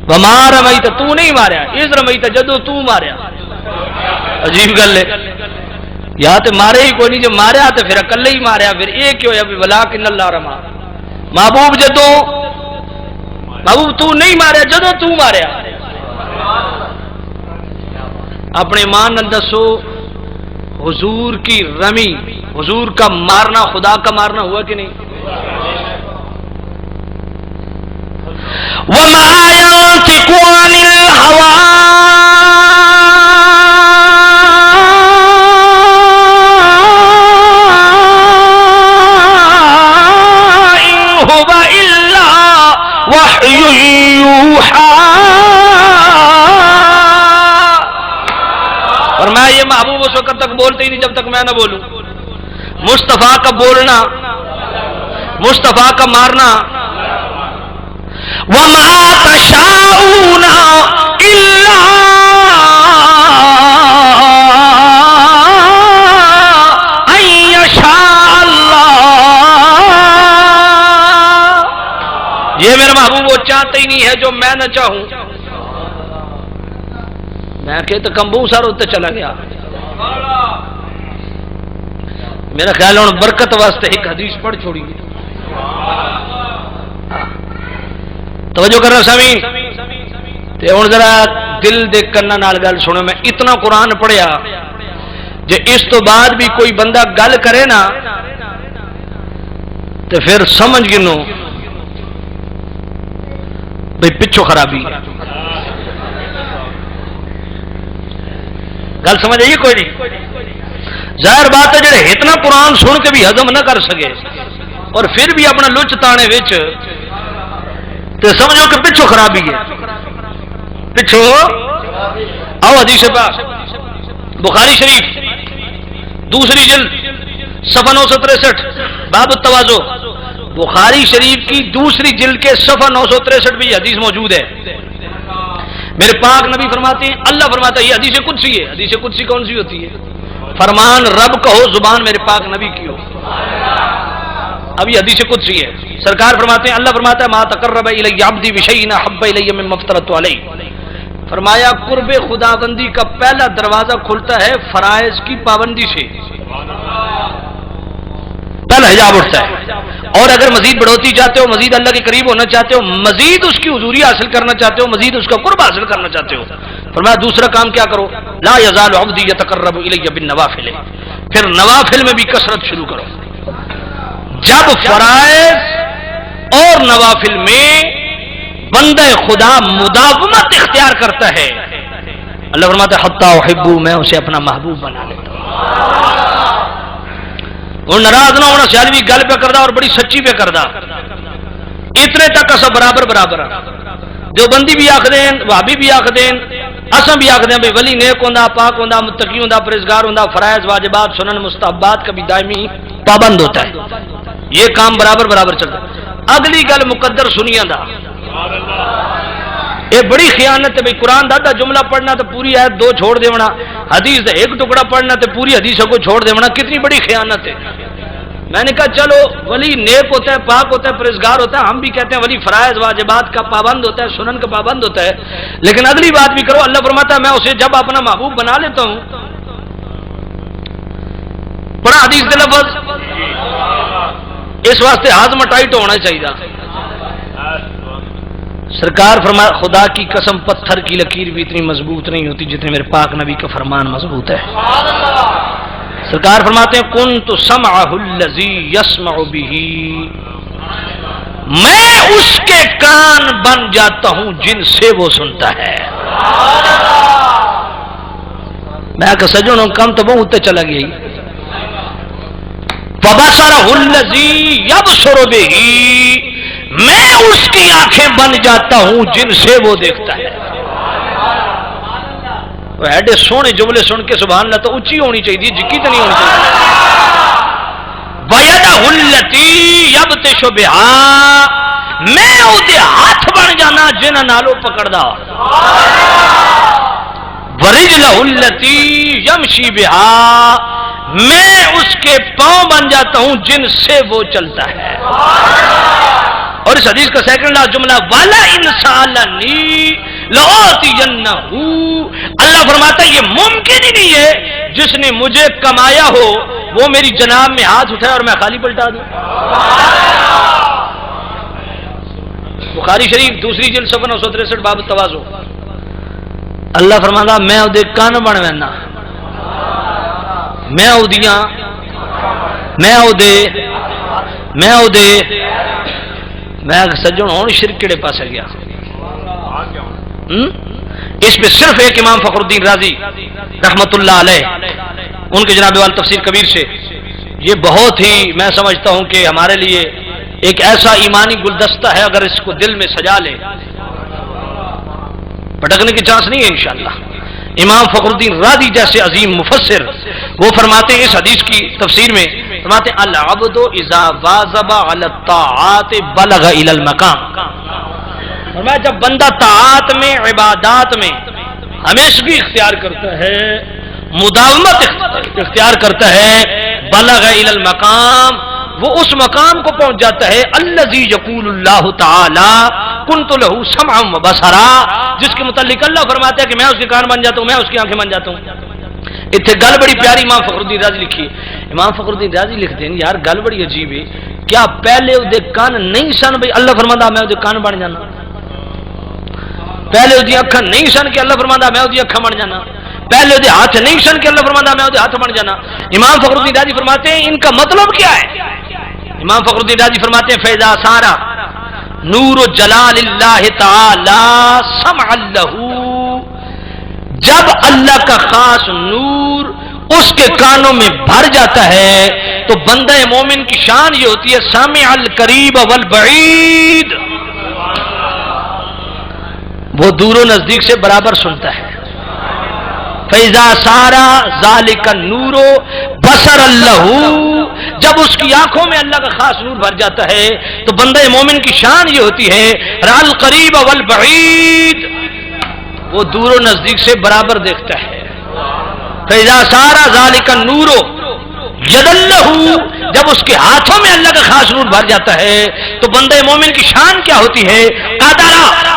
S3: وما رمیت، تو نہیں ماریا، اذ رمیت، جدو تو ماریا. عجیب گل ہے. یا تے مارے ہی کوئی نہیں، جو ماریا تے پھر اکلے ہی ماریا. پھر یہ کیوں ہے ولیکن اللہ رما. محبوب جدو محبوب تو نہیں ماریا، جدو تو ماریا. اپنے مان نال دسو حضور کی رمی، حضور کا مارنا خدا کا مارنا ہوا کہ نہیں؟ وَمَا يَنْطِقُ عَنِ الْهَوَىٰ إِنْ هُوَ إِلَّا وَحْيٌ يُوحَىٰ. اور میں یہ محبوب اس وقت تک بولتے ہی نہیں جب تک میں نہ بولوں. مصطفیٰ کا بولنا، مصطفیٰ کا مارنا. وَمَا تَشَاءُونَ إِلَّا أَن میرے محبوب وہ چاہتے ہی نہیں ہے جو میں نہ چاہوں. میں کہ تو کمبو سار اتنے چلا گیا. میرا خیال ہے برکت واسطے ایک حدیث پڑھ چھوڑی گی. توجہ کرنا سامعین. تے ہن ذرا دل دے کنا نال گل سنو. میں اتنا قرآن پڑھیا جے اس تو بعد بھی کوئی بندہ گل کرے نا تے پھر سمجھ گنو بھئی پچھو خرابی. گل سمجھ آئی کوئی نہیں؟ ظاہر بات ہے جڑے اتنا قرآن سن کے بھی ہضم نہ کر سکے اور پھر بھی اپنا لچ تانے وچ تے سمجھو کہ پچھو خرابی ہے. پچھو آؤ حدیث پاک بخاری شریف دوسری جلد صفحہ 963 باب التواضع. بخاری شریف کی دوسری جلد کے صفحہ 963 بھی حدیث موجود ہے. میرے پاک نبی فرماتے ہیں, اللہ فرماتا ہے, یہ حدیث قدسی ہے. حدیث قدسی کون سی ہوتی ہے؟ فرمان رب کا ہو, زبان میرے پاک نبی کی ہو. اب یہ حدیث قدسی ہے. سرکار فرماتے ہیں, اللہ فرماتا ہے ما تقرب الی عبدی بشیء احب الی مما افترضت علیہ. فرمایا قرب خداوندی کا پہلا دروازہ کھلتا ہے فرائض کی پابندی سے. پہلا حجاب اٹھتا ہے. اور اگر مزید بڑھوتی چاہتے ہو, مزید اللہ کے قریب ہونا چاہتے ہو, مزید اس کی حضوری حاصل کرنا چاہتے ہو, مزید اس کا قرب حاصل کرنا چاہتے ہو, فرمایا دوسرا کام کیا کرو, لا یزال عبدی یتقرب الی بالنوافل. پھر نوافل میں بھی کثرت شروع کرو. جب فرائض اور نوافل میں بندہ خدا مداومت اختیار کرتا ہے, اللہ فرماتا ہے حتی احبو, میں اسے اپنا محبوب بنا لیتا ہوں. وہ ناراض نہ ہونا, سیال بھی گل پہ کردہ اور بڑی سچی پہ کردہ, اتنے تک اصا برابر برابر. جو بندی بھی آخ دیں, وہابی بھی آخ دیں, اصا بھی آخ دیں بھائی ولی نیک ہوندا, پاک ہوندا, متقی ہوندا, پرہیزگار ہوندا, فرائض واجبات سنن مستحبات کا بھی دائمی پابند ہوتا ہے. یہ کام برابر برابر چلتا ہے. اگلی گل مقدر سنیا دا, یہ بڑی خیانت ہے. بھائی قرآن دا جملہ پڑھنا تو پوری آیت دو چھوڑ دیونا, حدیث دا ایک ٹکڑا پڑھنا تو پوری حدیث کو چھوڑ دیونا, کتنی بڑی خیانت ہے. میں نے کہا چلو ولی نیک ہوتا ہے, پاک ہوتا ہے, پرہیزگار ہوتا ہے, ہم بھی کہتے ہیں ولی فرائض واجبات کا پابند ہوتا ہے, سنن کا پابند ہوتا ہے, لیکن اگلی بات بھی کرو. اللہ فرماتا ہے میں اسے جب اپنا محبوب بنا لیتا ہوں. بڑا حدیث دے لفظ, اس واسطے ہاضمہ ٹائٹ ہونا چاہیے. سرکار فرما خدا کی قسم پتھر کی لکیر بھی اتنی مضبوط نہیں ہوتی جتنے میرے پاک نبی کا فرمان مضبوط ہے. سرکار فرماتے ہیں کنت سمعہ الذی یسمع بہ, میں اس کے کان بن جاتا ہوں جن سے وہ سنتا ہے. میں کہ سجنوں کم تو بہت چلا گئی. فبصرہ الذی یبصر بہ, میں اس کی آنکھیں بن جاتا ہوں جن سے وہ دیکھتا ہے. ایڈے سونے جملے سن کے سبحان اللہ تو اچھی ہونی چاہیے, جکی تو نہیں ہونی چاہیے. وَيَدَهُ الَّتِي يَبْطِشُ بِهَا, میں اودے ہاتھ بن جانا جنہاں نالو پکڑدا. وَرِجْلَهُ الَّتِي يَمْشِي بِهَا, میں اس کے پاؤں بن جاتا ہوں جن سے وہ چلتا ہے. اور اس حدیث کا سیکنڈ لاسٹ جملہ والا انسالنی لأعطینہ, اللہ فرماتا ہے یہ ممکن ہی نہیں ہے جس نے مجھے کمایا ہو وہ میری جناب میں ہاتھ اٹھائے اور میں خالی پلٹا دوں. بخاری شریف دوسری جلد صفحہ 963 باب التواضع. اللہ فرماتا میں اودے کان بن وینا, میں اودیاں, میں اودے میں سجن ہوں شرک کہڑے پاسے گیا. اس پہ صرف ایک امام فخر الدین رازی رحمت اللہ علیہ, ان کے جناب والا تفسیر کبیر سے, یہ بہت ہی میں سمجھتا ہوں کہ ہمارے لیے ایک ایسا ایمانی گلدستہ ہے, اگر اس کو دل میں سجا لے پھٹکنے کی چانس نہیں ہے انشاءاللہ. امام فخر الدین رازی جیسے عظیم مفسر وہ فرماتے ہیں اس حدیث کی تفسیر میں, فرماتے ہیں العبد اذا واظب علی الطاعات بلغ الی المقام. فرمایا جب بندہ طاعات میں, عبادات میں ہمیشگی اختیار کرتا ہے, مداومت اختیار کرتا ہے, بلغ الی المقام, وہ اس مقام کو پہنچ جاتا ہے الذی یقول اللہ تعالی کنت لہ سمعا و بصرا، جس کے متعلق اللہ فرماتا ہے کہ میں اس کے کان بن جاتا ہوں، میں اس کی آنکھیں بن جاتا ہوں۔ اتنے گل بڑی پیاری امام فخر الدین رازی لکھی، امام فخر الدین رازی لکھتے ہیں یار گل بڑی عجیب ہے، کیا پہلے وہ کان نہیں سن بھائی اللہ فرماتا میں وہ کان بن جانا، پہلے وہ اکھاں نہیں سن کہ اللہ فرماتا میں وہ اکھاں بن جانا، پہلے وہ ہاتھ نہیں سن کہ اللہ فرماتا میں وہ ہاتھ بن جانا۔ امام فخر الدین رازی فرماتے ہیں ان کا مطلب کیا ہے؟ امام فخر الدین رازی فرماتے ہیں فیضا سارا نور جلال اللہ تعالی سمع لہ، جب اللہ کا خاص نور اس کے کانوں میں بھر جاتا ہے تو بندہ مومن کی شان یہ ہوتی ہے سامع القریب والبعید، وہ دور و نزدیک سے برابر سنتا ہے۔ فیضا سارا ذالک النور بصر اللہ، جب اس کی آنکھوں میں اللہ کا خاص نور بھر جاتا ہے تو بندہ مومن کی شان یہ ہوتی ہے القریب والبعید، وہ دور و نزدیک سے برابر دیکھتا ہے۔ فیضا سارا ذالک النور ید اللہ، جب اس کے ہاتھوں میں اللہ کا خاص نور بھر جاتا ہے تو بندہ مومن کی شان کیا ہوتی ہے قادر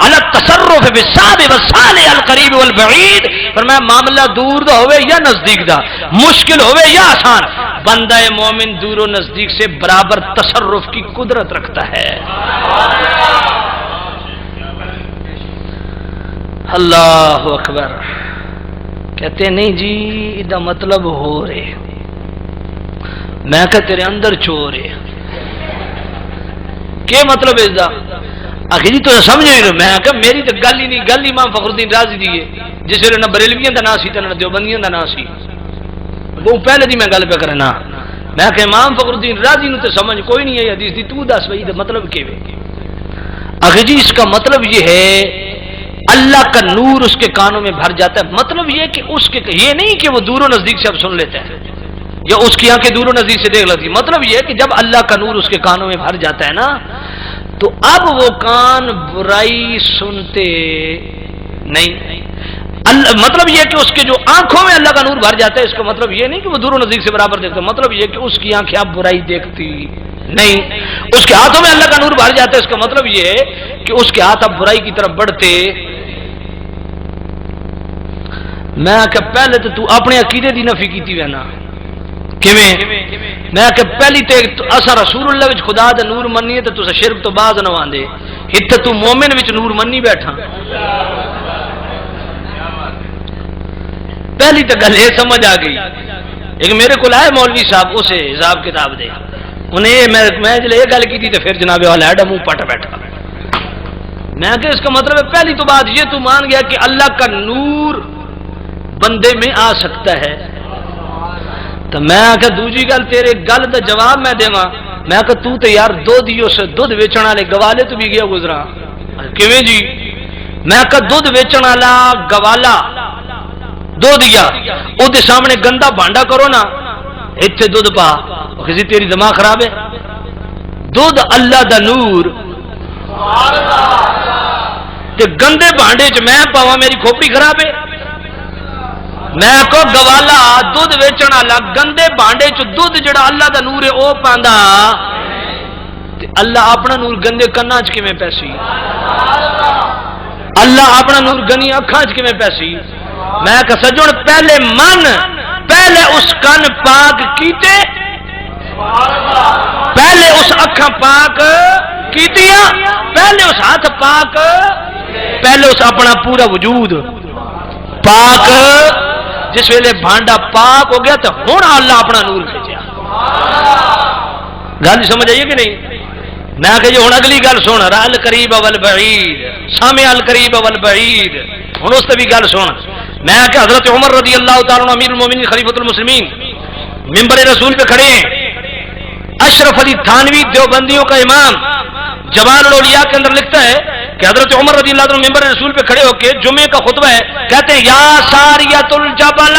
S3: علی التصرف بالصالح والصالح القریب والبعید، فرمایا معاملہ دور دا ہوئے یا نزدیک دا، مشکل ہوئے یا آسان، بندہ مومن دور و نزدیک سے برابر تصرف کی قدرت رکھتا ہے۔ اللہ اکبر۔ کہتے نہیں جی دا مطلب ہو رہے، میں کہ تیرے اندر چور ہے، کیا مطلب ہے اس دا؟ آخر جی تو سمجھ نہیں رہے، میں کہ میری تو گل ہی نہیں، گل امام فخر الدین رازی دی ہے جس ویلے نہ بریلویاں دا نام سی تے نہ دیوبندیاں دا نام سی، وہ پہلے دی میں گل پہ کرنا، میں کہ امام فخر الدین رازی نو تے سمجھ کوئی نہیں ہے حدیث دی، تو دس بھائی دا مطلب کیا ہے؟ آخر جی اس کا مطلب یہ ہے اللہ کا نور اس کے کانوں میں بھر جاتا ہے، مطلب یہ کہ اس کے یہ نہیں کہ وہ دور و نزدیک سے اب سن لیتے ہیں یا اس کی آنکھیں دور و نزدیک سے دیکھ لیتی، مطلب یہ کہ جب اللہ کا نور اس کے کانوں میں بھر جاتا ہے نا تو اب وہ کان برائی سنتے نہیں، مطلب یہ کہ اس کے جو آنکھوں میں اللہ کا نور بھر جاتا ہے اس کا مطلب یہ نہیں کہ وہ دور و نزدیک سے برابر دیکھتا، مطلب یہ کہ اس کی آنکھیں اب برائی دیکھتی نہیں، اس کے ہاتھوں میں اللہ کا نور بھر جاتا ہے اس کا مطلب یہ ہے کہ اس کے ہاتھ اب برائی کی طرف بڑھتے۔ میں کہ پہلے تو اپنے عقیدے دی نفی کیتی ہے نا، میں کہ پہلی تے اسا رسول اللہ وچ خدا دا نور منی تے تسا شرک تو باز نہ واندے، ہت تو مومن وچ نور منی بیٹھا، پہلی تے گل یہ سمجھ آ گئی۔ ایک میرے کو آئے مولوی صاحب اسے حساب کتاب دے، انہیں میں جلے یہ گل کی تھی تو پھر جناب والا ایڈا منہ پٹ بیٹھا، میں کہ اس کا مطلب ہے پہلی تو بات یہ تو مان گیا کہ اللہ کا نور بندے میں آ سکتا ہے، تو میں کہ دوجی گل تیرے گل دا جواب میں دیواں، میں کہ تو تے یار دودھ ہی اس دودھ ویچن والے گوالے تو بھی گیا گزرا، کیویں جی؟ میں کہ دودھ ویچن والا گوالا دودھ دیا او دے سامنے گندا بانڈا کرو نا، اتنے دودھ پا، کسی تیری دماغ خراب ہے؟ دودھ اللہ دا نور تے گندے بانڈے چ میں پاواں میری کھوپڑی خراب ہے؟ میں کو گوالا دودھ ویچن والا گندے بانڈے چ دودھ جڑا اللہ دا نور ہے او پاندا تے اللہ اپنا نور گندے کنا چ کیویں پیسی؟ اللہ اپنا نور گنی اکھاں چ کیویں پیسی؟ میں کہ سجن پہلے من، پہلے اس کن پاک کیتے، پہلے اس اکھاں پاک کیتیاں، پہلے اس ہاتھ پاک، پہلے اس اپنا پورا وجود پاک، جس ویلے بھانڈا پاک ہو گیا تو ہوں اللہ اپنا نور بھیجا۔ گل سمجھ آئیے کہ نہیں؟ میں کہ جی ہوں اگلی گل سن، رل قریب والبعید، سامع القریب والبعید، ہوں اس تے بھی گل سن۔ میں کہ حضرت عمر رضی اللہ تعالیٰ عنہ امیر المومنین خلیفۃ المسلمین ممبر رسول پہ کھڑے ہیں، اشرف علی تھانوی دیوبندیوں کا امام جوال الاولیاء کے اندر لکھتا ہے کہ حضرت عمر رضی اللہ عنہ ممبر رسول پہ کھڑے ہو کے جمعے کا خطبہ ہے، کہتے ہیں یا ساریۃ الجبل،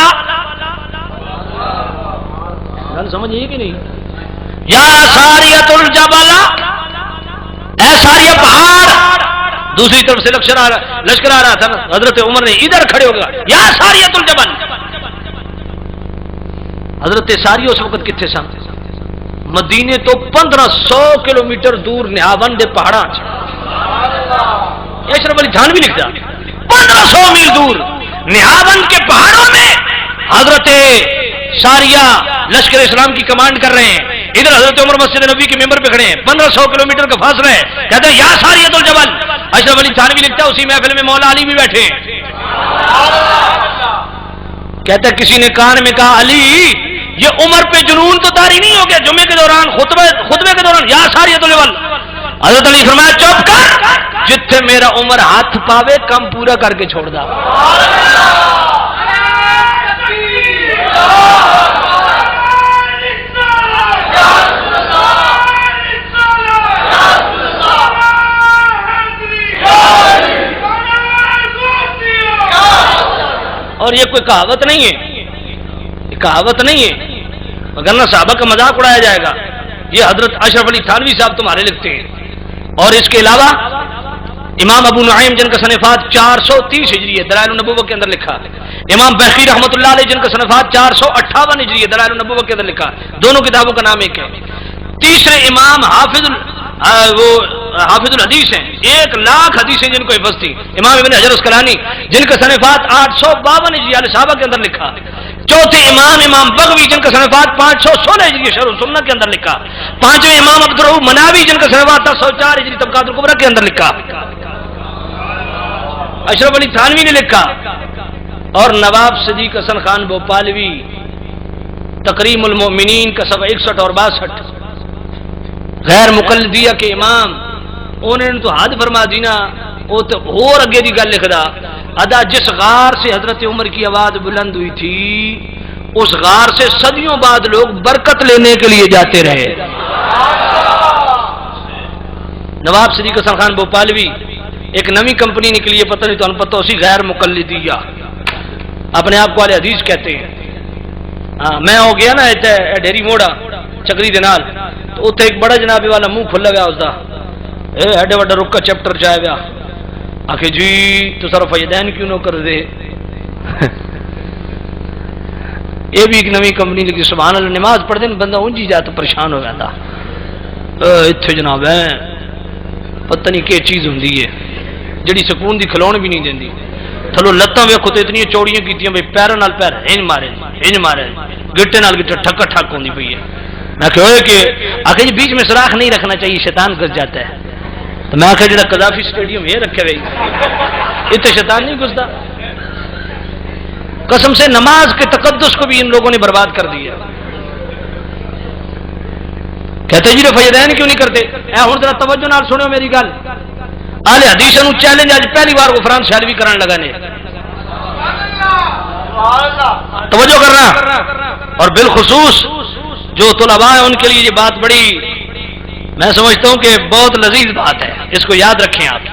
S3: گل سمجھیے کہ نہیں؟ یا ساریۃ الجبل، اے ساریہ پہاڑ، دوسری طرف سے لشکر آ رہا تھا نا، حضرت عمر نے ادھر کھڑے ہو گیا یا ساریۃ الجبل۔ حضرت ساری اس وقت کتنے سن؟ مدینے تو 1500 کلومیٹر دور نہاون دے پہاڑاں اشرف علی تھانوی لکھتا 1500 میل دور نہاون کے پہاڑوں میں حضرت ساریہ لشکر اسلام کی کمانڈ کر رہے ہیں، ادھر حضرت عمر مسجد نبی کے ممبر پہ کھڑے ہیں، 1500 کلومیٹر کا فاصلہ ہے، کہتے ہیں یا ساریۃ الجبل۔ اشرف علی تھانوی لکھتا ہے اسی محفل میں مولا علی بھی بیٹھے ہیں، کہتا ہے کسی نے کان میں کہا علی یہ عمر پہ جنون تو طاری نہیں ہو گیا جمعے کے دوران خطبے کے دوران یا ساریۃ الجبل؟ حضرت علی فرمایا چپ کر، جتھے میرا عمر ہاتھ پاوے کم پورا کر کے چھوڑ دا۔ اور یہ کوئی کہاوت نہیں ہے، یہ کہاوت نہیں ہے، وگرنہ صحابہ کا مذاق اڑایا جائے گا۔ یہ حضرت اشرف علی تھانوی صاحب تمہارے لکھتے ہیں۔ اور اس کے علاوہ امام ابو نعیم جن کا صنفات 430 ہجری ہے، دلائل النبوہ کے اندر لکھا، امام بحقی رحمۃ اللہ علیہ جن کا صنفات 458 ہجری ہے، دلائل النبوہ کے اندر لکھا، دونوں کتابوں کا نام ایک ہے۔ تیسرے امام حافظ الحدیث ہیں، 1,00,000 حدیثیں جن کو حفظ تھی، امام ابن حجر اسقلانی جن کا صنفات 852 ہجری علیہ صحابہ کے اندر لکھا۔ چوتھے امام بغوی جن کا صنفات 516 ہجری شرح السنہ کے اندر لکھا۔ پانچویں امام عبدالرؤف مناوی جن کا صنفات 1004 ہجری طبقات الکبریٰ کے اندر لکھا۔ اشرف علی تھانوی نے لکھا، اور نواب صدیق حسن خان بھوپالوی تقریم المؤمنین کا صفحہ 61 اور 62 غیر مقلدیہ کے امام انہوں نے تو حد فرما دینا، وہ تو اور اگے دی گل لکھدا ادا جس غار سے حضرت عمر کی آواز بلند ہوئی تھی اس غار سے صدیوں بعد لوگ برکت لینے کے لیے جاتے رہے۔ نواب صدیق حسن خان بھوپالوی ایک نئی کمپنی نکلی ہے، پتہ نہیں تو پتہ اسی غیر مقلدیہ، اپنے آپ کو والے حدیث کہتے ہیں۔ ہاں میں ہو گیا نا ڈیری موڑا چکری دے نال، تو اتنے ایک بڑا جناب والا منہ کھلا گیا اس کا ایڈے وڈا رکا چیپٹر چاہے گیا، آخر جی تو سر فیدین کیوں نہ کر دے یہ بھی ایک نئی کمپنی لگی، سبحان اللہ، نماز پڑھ دیں بندہ اونجی جاتا پریشان ہو جاتا، اتنے جناب ہے پتہ نہیں کہ چیز ہوں جڑی سکون دی کھلون بھی نہیں دیندی، تھلو لتاں ویکھو تے اتنی چوڑیاں کیتیاں بھئی پیراں نال پیر انج مارے گٹے نال گٹے ٹھکا ٹھک ہوندی پئی ہے۔ میں کہ ہوئے کہ آخر جی بیچ میں سوراخ نہیں رکھنا چاہیے شیطان گھس جاتا ہے، تو میں آخر جڑا قذافی اسٹیڈیم یہ رکھے بھائی اتنے شیطان نہیں گھستا۔ قسم سے نماز کے تقدس کو بھی ان لوگوں نے برباد کر دیا۔ کہتے جی فیدین کیوں نہیں کرتے؟ اے ہن ذرا توجہ نال سنو میری گل، اہل حدیث نو چیلنج اج پہلی بار غفران شالوی کرن لگا نے، توجہ کرنا، اور بالخصوص جو طلباء ہیں ان کے لیے یہ بات بڑی میں سمجھتا ہوں کہ بہت لذیذ بات ہے، اس کو یاد رکھیں آپ۔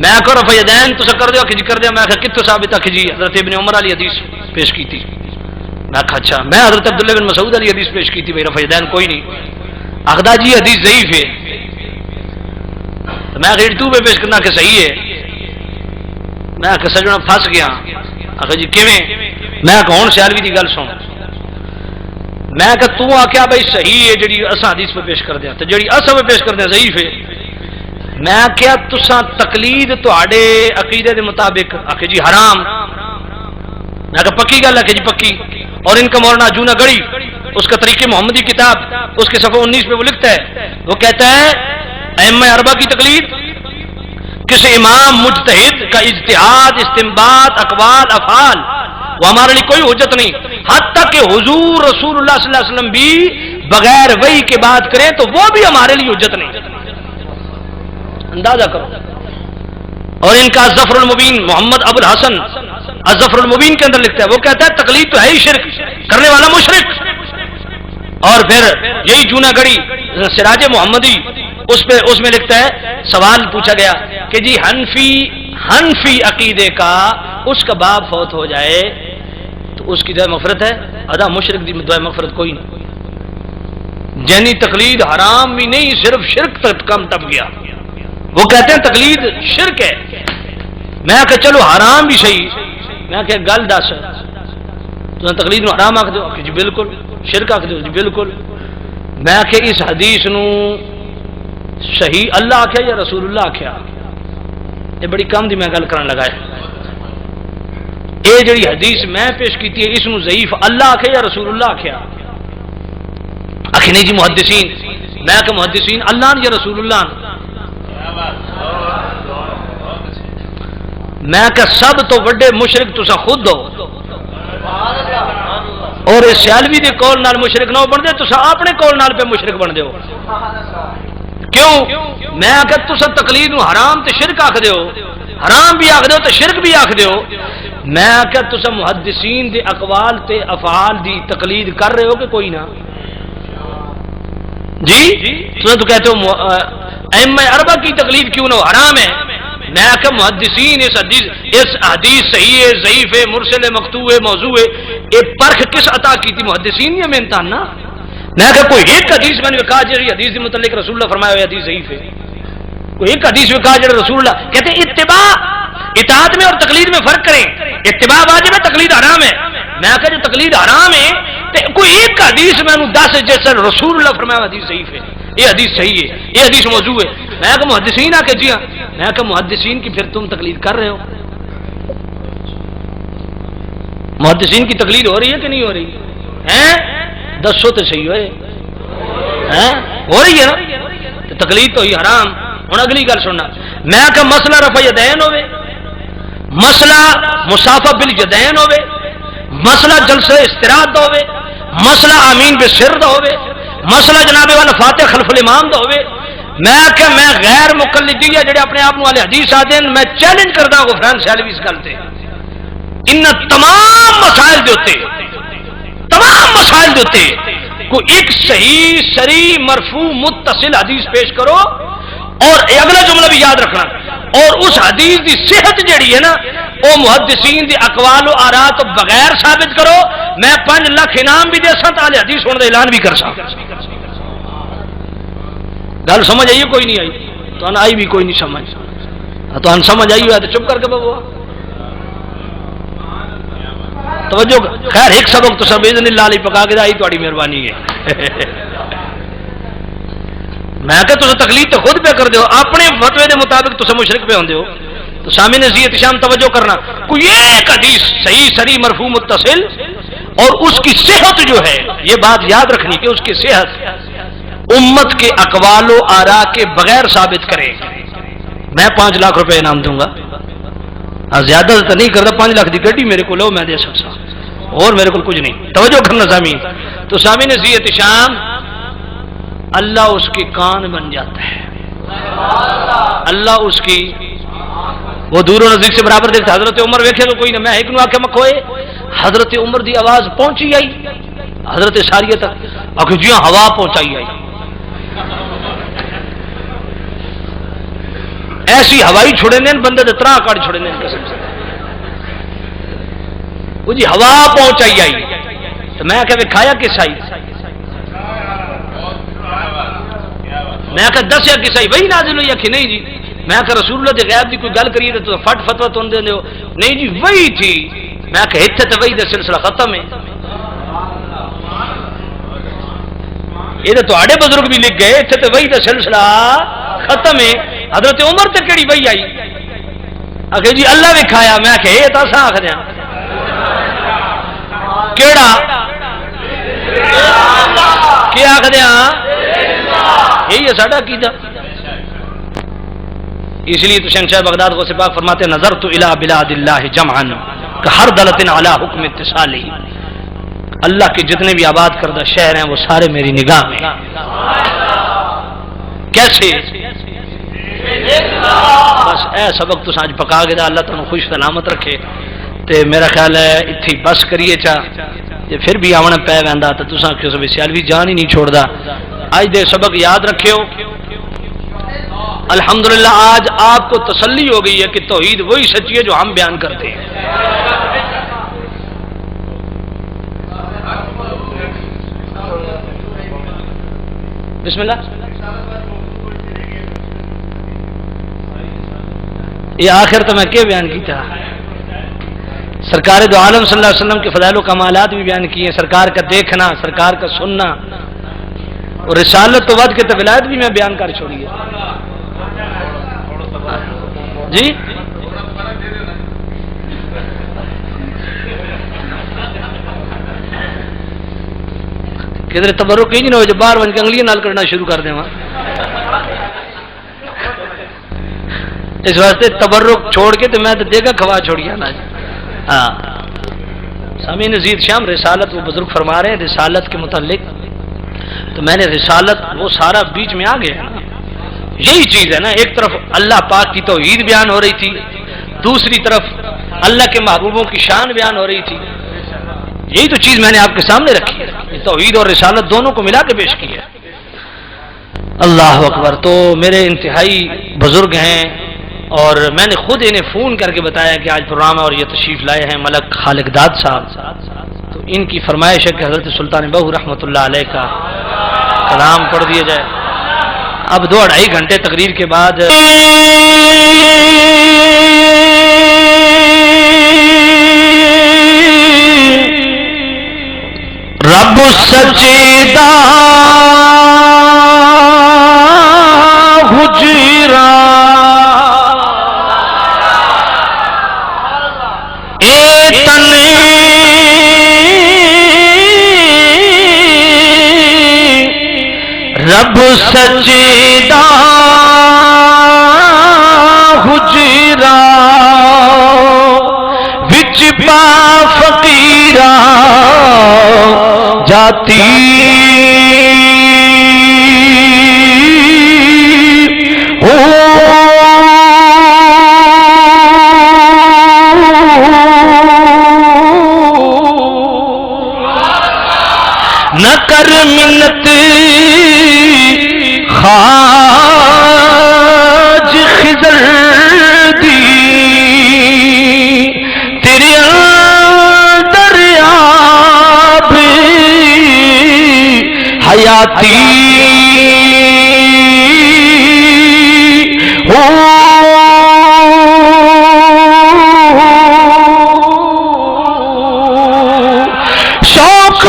S3: میں کہ رفع یدین تو کر دیا کہ جی کر دیا، میں کہ کتوں ثابت ہے جی حضرت ابن عمر علی حدیث پیش کی تھی، میں کہ اچھا میں حضرت عبداللہ بن مسعود علی حدیث پیش کی تھی بھائی رفع یدین کوئی نہیں، اخدا جی حدیث ضعیف ہے، تو میں کہ تو پہ پیش کرنا کہ صحیح ہے، میں کہ سجنا پھنس گیا، آخر جی کیویں؟ میں کہ ہن سیالوی دی گل سن، میں کہ تو آخیا بھائی صحیح ہے جڑی اساں حدیث پہ پیش کر دیا، تو جڑی اساں پہ پیش کر دیا ضعیف ہے، میں کیا تساں تقلید تہاڈے عقیدے دے مطابق آخر جی حرام، میں کہ پکی گل ہے کہ جی پکی، اور ان کا مولانا جونا گڑی اس کا طریق محمدی کتاب اس کے صفحہ 19 پہ وہ لکھتا ہے، وہ کہتا ہے ائمہ اربعہ کی تقلید کسی امام مجتہد کا اجتہاد استنباط اقوال افعال وہ ہمارے لیے کوئی حجت نہیں، حتیٰ کہ حضور رسول اللہ صلی اللہ علیہ وسلم بھی بغیر وحی کے بات کریں تو وہ بھی ہمارے لیے حجت نہیں، اندازہ کرو۔ اور ان کا الظفر المبین محمد ابو الحسن الظفر المبین کے اندر لکھتا ہے، وہ کہتا ہے تقلید تو ہے ہی شرک، کرنے والا مشرک۔ اور پھر یہی جونا گڑی سراج محمدی اس میں لکھتا ہے، سوال پوچھا گیا کہ جی حنفی عقیدے کا اس کا باپ فوت ہو جائے تو اس کی دعائے مغفرت ہے؟ ادا مشرک دی دعائے مغفرت کوئی نہیں، جنی تقلید حرام بھی نہیں صرف شرک تک کم ٹپ گیا، وہ کہتے ہیں تقلید شرک ہے۔ میں کہ چلو حرام بھی صحیح، میں کہ گل دس تو تقلید نو حرام آکھ دو کہ جی بالکل، شرک آکھ دیو جی بالکل. میں کہ اس حدیث نو صحیح اللہ آکھیا یا رسول اللہ آکھیا؟ یہ بڑی کم دی میں گل کرن لگا ہے. اے جڑی حدیث میں پیش کیتی ہے اس نو ضعیف اللہ آکھیا یا رسول اللہ آکھیا؟ آکھے نہیں جی محدثین. میں کہ محدثین اللہ یا رسول اللہ؟ میں کہ سب تو بڑے مشرک تسا خود ہو، اور اس سیالوی دے قول نال مشرک نہ بن دے، تسا اپنے قول نال پہ مشرک بن دیو. کیوں؟ میں کہ تسا تقلید نو حرام تے شرک آکھ دیو، حرام بھی آکھ دیو تے شرک بھی آکھ دیو. میں کہ تسا محدثین دے اقوال تے افعال دی تقلید کر رہے ہو کہ کوئی نہ؟ جی تسا تو کہتے ہو ائمہ اربعہ کی تقلید کیوں نہ ہو، حرام ہے. میں کہ محدثین اس حدیث صحیح ہے، ضعیف ہے، مرسل ہے، مقطوع ہے، موضوع ہے، یہ پرکھ کس عطا کی تھی؟ محدثین نے امتحان نا. میں کہ کوئی ایک حدیث میں نے کہا جی حدیث کے متعلق رسول اللہ فرمایا ہوئے حدیث ضعیف ہے، کوئی ایک حدیث میں کہا جڑا رسول اللہ کہتے ہیں اتباع اطاعت میں اور تقلید میں فرق کریں. اتباع واجب ہے، تقلید حرام ہے. میں کہ جو تقلید حرام ہے تو کوئی ایک حدیث میں نے دس جیسے رسول اللہ فرمایا حدیث ضعیف ہے، یہ حدیث صحیح ہے، یہ حدیث موضوع ہے. میں کہ محدثین آ کے جی ہاں. میں کہ محدثین کی پھر تم تقلید کر رہے ہو. محدثین کی تقلید ہو رہی ہے کہ نہیں ہو رہی ہے؟ دسو تو صحیح ہوئے ہو رہی ہے نا. تو تقلید تو ہی حرام. ہوں اگلی گل سننا. میں کہ مسئلہ رفع یدین ہوئے، مسئلہ مسافہ بالیدین ہوئے، مسئلہ جلسہ استراحت دا ہوئے، مسئلہ آمین بسر دا ہوئے، مسئلہ جناب والا فاتح خلف الامام دا ہوئے. میں کہ میں غیر مقلدی ہے جڑے اپنے آپ والے حدیث آتے ہیں، میں چیلنج کرتا ہوں غفران سیالوی اس گل تے ان تمام مسائل دیتے کوئی ایک صحیح سری مرفوع متصل حدیث پیش کرو، اور اگلا جملہ بھی یاد رکھنا، اور اس حدیث دی صحت جڑی ہے نا وہ محدثین دی اقوال و آراء تو بغیر ثابت کرو. میں 5 لاکھ انعام بھی دے سکتا، اہل حدیث ہونے کا اعلان بھی کر سکتا. گل سمجھ آئی کوئی نہیں آئی؟ تو آئی بھی کوئی نہیں سمجھ. تو سمجھ آئی ہوا تو چپ کر کے بابا توجہ. خیر ایک سبق تو سب اذن اللہ علیہ پکا کے آئی تاری مہربانی ہے. میں کہ تم تقلید تو خود پہ کر دو، اپنے فتوے دے مطابق تم مشرک پہ ہوندے ہو. تو سامنے نصیحت شام توجہ کرنا، کوئی ایک حدیث صحیح سری مرفوع متصل اور اس کی صحت جو ہے، یہ بات یاد رکھنی کہ اس کی صحت امت کے اقوال و آراء کے بغیر ثابت کرے. میں 5 لاکھ روپے انعام دوں گا. زیادہ تو نہیں کرتا، 5 لاکھ کی گڈی میرے کو لو میں دے سکتا، اور میرے کو کچھ نہیں. توجہ کرنا سامعین. تو سامعین نصیحت شام، اللہ اس کے کان بن جاتا ہے، اللہ اس کی وہ دور و نزدیک سے برابر دیکھتا. حضرت عمر ویکھے تو کوئی نہ، میں ایک نو آکھے مکھوئے، حضرت عمر دی آواز پہنچی آئی حضرت ساریہ تک، آکھے جی ہاں ہوا پہنچائی آئی. ایسی ہوائی چھوڑے نے بندے دے ترا کاڑ چھوڑے نے قسم سے. وہ جی ہوا پہنچائی آئی. تو میں کہ کھایا کس آئی؟ میں کہ دسیا کس آئی؟ وہی نازل ہوئی؟ کہ نہیں جی. میں کہ رسول اللہ دے غیب دی کوئی گل کریے تو فٹ فتوا تو دے ہو؟ نہیں جی وہی تھی. میں کہ اتنے تو وہی دا سلسلہ ختم ہے. یہ تو تھوڑے بزرگ بھی لکھ گئے، اتنے تو وہی دا سلسلہ ختم ہے. حضرت عمر تے کیڑی وہی آئی؟ آخر جی اللہ بھی کھایا. میں کہ یہ تو اصا آخ دیا کیڑا کیا آخ دیا، یہی ہے ساڈا عقیدہ. اس لیے تو شہنشاہ بغداد غوث پاک فرماتے ہیں نظرت الی بلاد اللہ جمعا کہردلۃ علی حکم اتصالی. اللہ کے جتنے بھی آباد کردہ شہر ہیں وہ سارے میری نگاہ میں. کیسے؟ بس اے سبق تو سانج پکا کے دا اللہ تعالیٰ خوش سلامت رکھے. تے میرا خیال ہے اتھی بس کریے چا جے پھر بھی آونا پہ ویندا تو تساں کیوں سب سیالوی جان ہی نہیں چھوڑدا. آج دے سبق یاد رکھیو. الحمدللہ آج آپ کو تسلی ہو گئی ہے کہ توحید وہی سچی ہے جو ہم بیان کرتے ہیں. بسم اللہ. یہ آخر تو میں کیا بیان کیتا؟ سرکار دو عالم صلی اللہ علیہ وسلم کے فضائل و کمالات بھی بیان کیے ہیں، سرکار کا دیکھنا، سرکار کا سننا، اور رسالت تو ود کے تو ولایت بھی میں بیان کر چھوڑی ہے جی۔ کدھر تبرک ہی نہیں ہو جو باہر بن کے انگلیاں نال کرنا شروع کر دیں وہاں، اس واسطے تبرک چھوڑ کے تو میں تو دیگا کھوا چھوڑیا نا۔ ہاں سامی نذیر شام رسالت وہ بزرگ فرما رہے ہیں رسالت کے متعلق، تو میں نے رسالت وہ سارا بیچ میں آ گیا نا، یہی چیز ہے نا، ایک طرف اللہ پاک کی توحید بیان ہو رہی تھی، دوسری طرف اللہ کے محبوبوں کی شان بیان ہو رہی تھی، یہی تو چیز میں نے آپ کے سامنے رکھی ہے، توحید اور رسالت دونوں کو ملا کے پیش کی ہے۔ اللہ اکبر۔ تو میرے انتہائی بزرگ ہیں اور میں نے خود انہیں فون کر کے بتایا کہ آج پروگرام ہے اور یہ تشریف لائے ہیں ملک خالق داد صاحب، تو ان کی فرمائش ہے کہ حضرت سلطان بہو رحمۃ اللہ علیہ کا کلام پڑھ دیا جائے۔ اب 2-2.5 گھنٹے تقریر کے بعد
S2: رب سجدہ حجرا رب سجدہ حجرا وچ پا فقیرا جاتی ہو نہ کر منت خواج خضر دی تیرے اندر آب حیاتی ہو شوق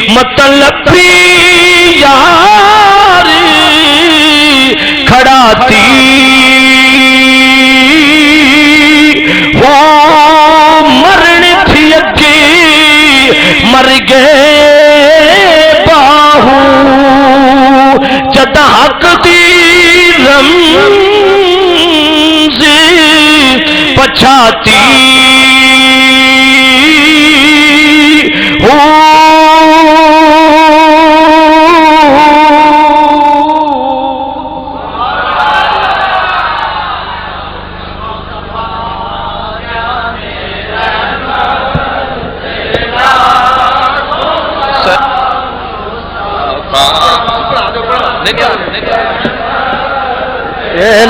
S2: مطلب یار کھڑاتی وہ مرن تھی اگے مر گئے باہو جد حق دی رمز پچھاتی ہو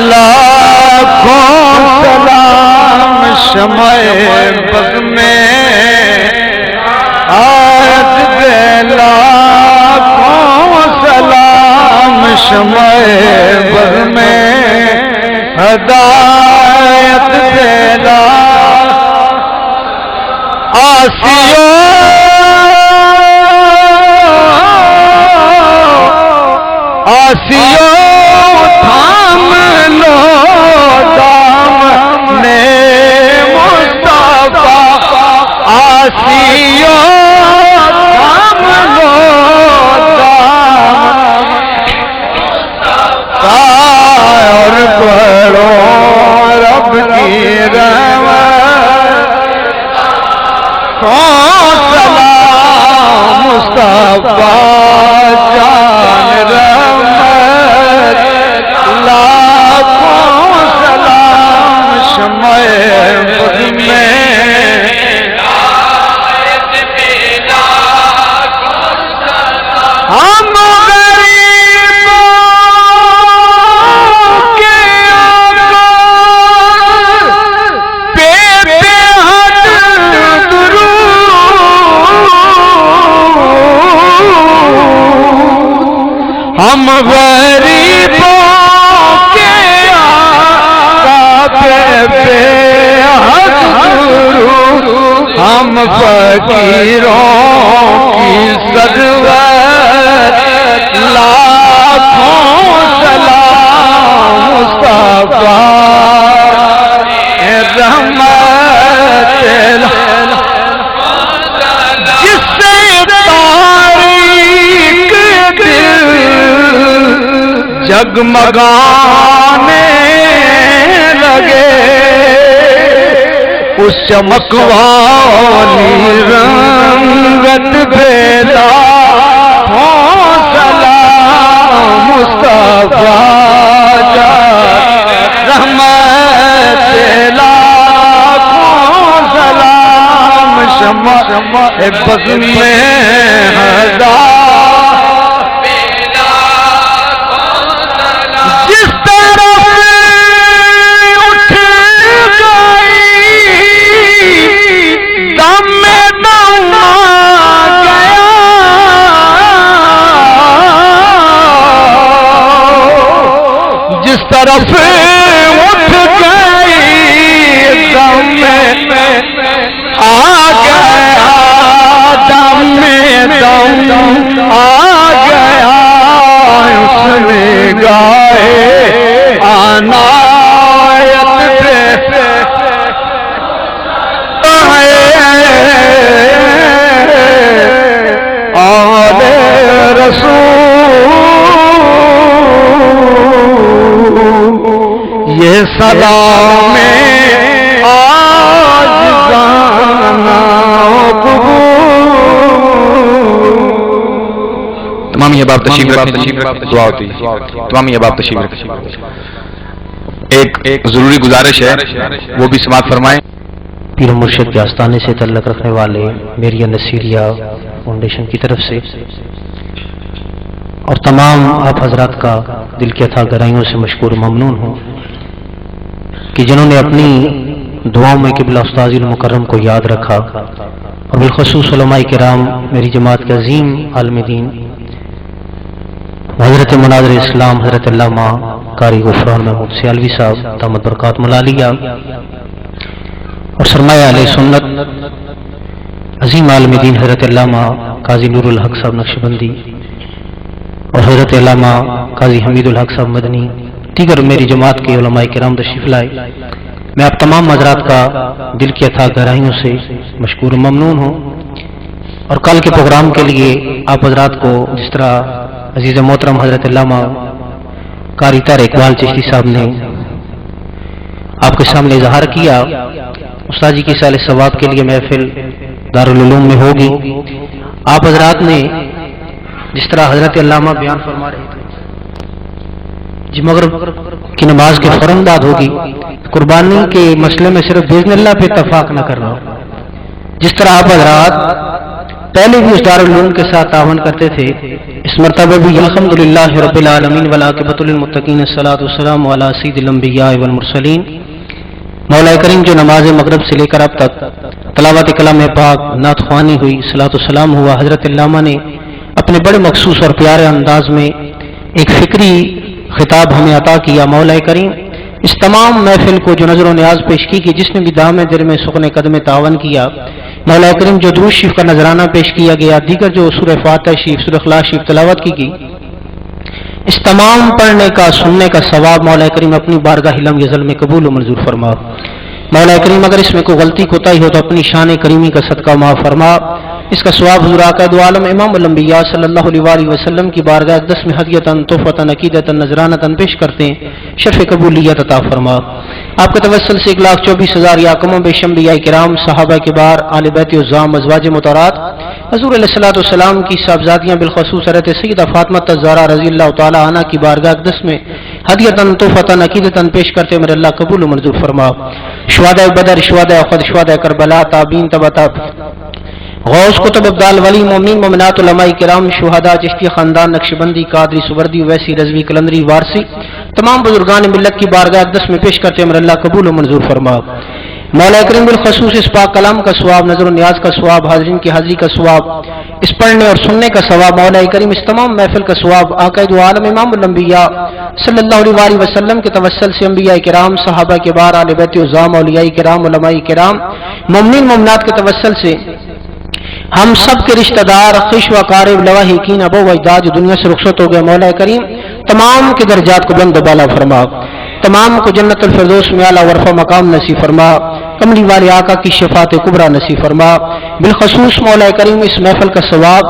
S2: لاکھوں سلام شمع بغ میں آج دے لاکھوں سلام شمع بغ میں ہدایت دے آسیو آسیو تھام لو دام نے مصطفیٰ آسیو تھام لو دام اور پڑھو رب کی رحمت سلام مصطفیٰ جان رحمت لاکھوں سلام شمع بغ میں
S4: ہم غریبوں کے آقا پہ بے حد درود، ہم فقیروں کی ضرورت لاکھوں سلام مصطفیٰ رحمت جس سے تاریک دل جگمگانے لگے، اس چمک والی رنگت بیدا ہو سلام مصطفیٰ جا رحمت لاکھوں سلام شمع بزم میں ہزار جس طرف اٹھ گئی دم میں دم آ گیا، جس طرف اٹھ گئی دم میں آ گیا، دم میں دم آ گیا، اس نے گائے عنایت پہ آل رسول، یہ سلام عاجزانہ
S1: تمام یہ باب تشریف رکھیں، دعا ہوتی ہے، تمام یہ باب تشریف رکھیں۔ ایک ضروری گزارش ہے، وہ بھی سماعت فرمائیں۔
S2: پیر مرشد کے آستانے سے تعلق رکھنے والے میری نصیریہ فاؤنڈیشن کی طرف سے اور تمام آپ حضرات کا دل کی اتھا گہرائیوں سے مشکور ممنون ہوں کہ جنہوں نے اپنی دعاؤں میں قبلہ استاذ المکرم کو یاد رکھا، اور بالخصوص علماء کرام میری جماعت کے عظیم عالم دین حضرت مناظر اسلام حضرت علامہ قاری غفران محمود سیالوی صاحب دامت برکات ملالیہ، اور سرمایہ علیہ سنت عظیم عالم دین حضرت علامہ قاضی نور الحق صاحب نقشبندی اور حضرت علامہ قاضی حمید الحق صاحب مدنی، دیگر میری جماعت کے علماء کرام تشریف لائے۔ میں آپ تمام حضرات کا دل کی اتھا گہرائیوں سے مشکور و ممنون ہوں، اور کل کے پروگرام کے لیے آپ حضرات کو جس طرح عزیز محترم حضرت علامہ قاری طاہر اقبال چشتی صاحب نے آپ کے سامنے اظہار کیا، استاد جی کی سال ثواب کے لیے محفل دارالعلوم میں ہوگی۔ آپ حضرات نے جس طرح حضرت علامہ بیان فرما رہے تھے جی مغرب کی نماز کے فوراً بعد ہوگی، قربانی کے مسئلے میں صرف باذن اللہ پہ اتفاق نہ کرنا، جس طرح آپ حضرات پہلے بھی اس دارالعلوم کے ساتھ تعاون کرتے تھے، اس مرتبہ بھی الحمدللہ رب العالمین والعاقبۃ للمتقین الصلاۃ والسلام علی سید الانبیاء والمرسلین۔ مولا کریم جو نماز مغرب سے لے کر اب تک تلاوت کلام پاک، نعت خوانی ہوئی، صلاۃ والسلام ہوا، حضرت علامہ نے اپنے بڑے مخصوص اور پیارے انداز میں ایک فکری خطاب ہمیں عطا کیا۔ مولا کریم اس تمام محفل کو جو نظر و نیاز پیش کی کہ جس نے بھی دام دل میں سخن قدم تعاون کیا، مولا کریم جو درود شریف کا نذرانہ پیش کیا گیا، دیگر جو سورہ فاتحہ شریف، سورہ اخلاص شریف تلاوت کی گئی، اس تمام پڑھنے کا سننے کا ثواب مولا کریم اپنی بارگاہ لم یزل میں قبول و منظور فرما۔ مولا کریم اگر اس میں کوئی غلطی کوتاہی ہو تو اپنی شان کریمی کا صدقہ معاف فرما۔ اس کا ثواب حضور آقا دو عالم امام الانبیاء صلی اللہ علیہ وآلہ وسلم کی بارگاہ اقدس میں ہدیتاً، تحفتاً، عقیدتاً، نذرانتاً پیش کرتے ہیں، شرف قبولیت عطا فرما۔ آپ کے توسل سے 1,24,000 یا کم و بیش انبیاء کرام، صحابہ کبار، آل بیت عظام، ازواج مطہرات، حضور علیہ الصلوۃ والسلام کی صاحبزادیاں بالخصوص حضرت سیدہ فاطمہ الزہرا رضی اللہ تعالی عنہا کی بارگاہ اقدس میں ہدیتاً، تحفتاً، عقیدتاً پیش کرتے میرے اللہ قبول و منظور فرما۔ شہداء بدر، شہداء احد، شہداء کربلا، تابعین، تبع غوث کتب ابدال، ولی مومنین مومنات، علماء کرام، شہداء، چشتی خاندان، نقشبندی، قادری، سوردی، ویسی، رضوی، کلندری، وارسی، تمام بزرگان ملت کی بارگاہ اقدس میں پیش کرتے ہیں میرے اللہ قبول و منظور فرما۔
S5: مولا کریم بالخصوص اس پاک کلام کا ثواب، نظر و نیاز کا ثواب، حاضرین کی حاضری کا ثواب، اس پڑھنے اور سننے کا ثواب، مولا کریم اس تمام محفل کا ثواب آقا دو عالم امام الانبیاء صلی اللہ علیہ وسلم کے توسل سے انبیاء کرام، صحابہ کبار، آل بیت عظام، اولیاء کرام، علماء کرام، مومنین مومنات کے توسل سے ہم سب کے رشتہ دار، خوش و قارب، لواحقین، ابو و اجداد جو دنیا سے رخصت ہو گئے، مولا کریم تمام کے درجات کو بلند و بالا فرما، تمام کو جنت الفردوس میں اعلیٰ ورفع مقام نصیب فرما، کملی والے آقا کی شفاعت کبریٰ نصیب فرما۔ بالخصوص مولا کریم اس محفل کا ثواب،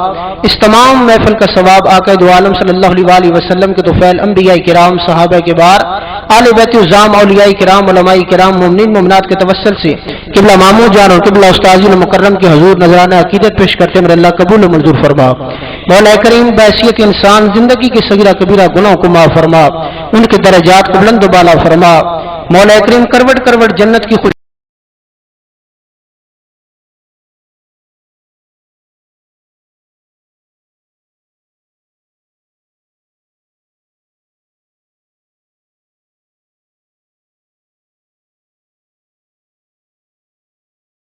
S5: اس تمام محفل کا ثواب آقا دو عالم صلی اللہ علیہ وسلم کے طفیل انبیاء کرام، صحابہ کبار، آل بیت عظام، اولیاء کرام، علماء کرام، مومنین مومنات کے توسل سے قبلہ ماموں جان اور قبلہ استاذ مکرم کے حضور نذرانہ عقیدت پیش کرتے ہیں، میرے اللہ قبول و منظور فرما۔ مولا کریم بحیثیت انسان زندگی کے صغیرہ کبیرہ گناہوں کو معاف فرما، ان کے درجات کو بلند و بالا فرما۔ مولا کریم کروٹ کروٹ جنت کی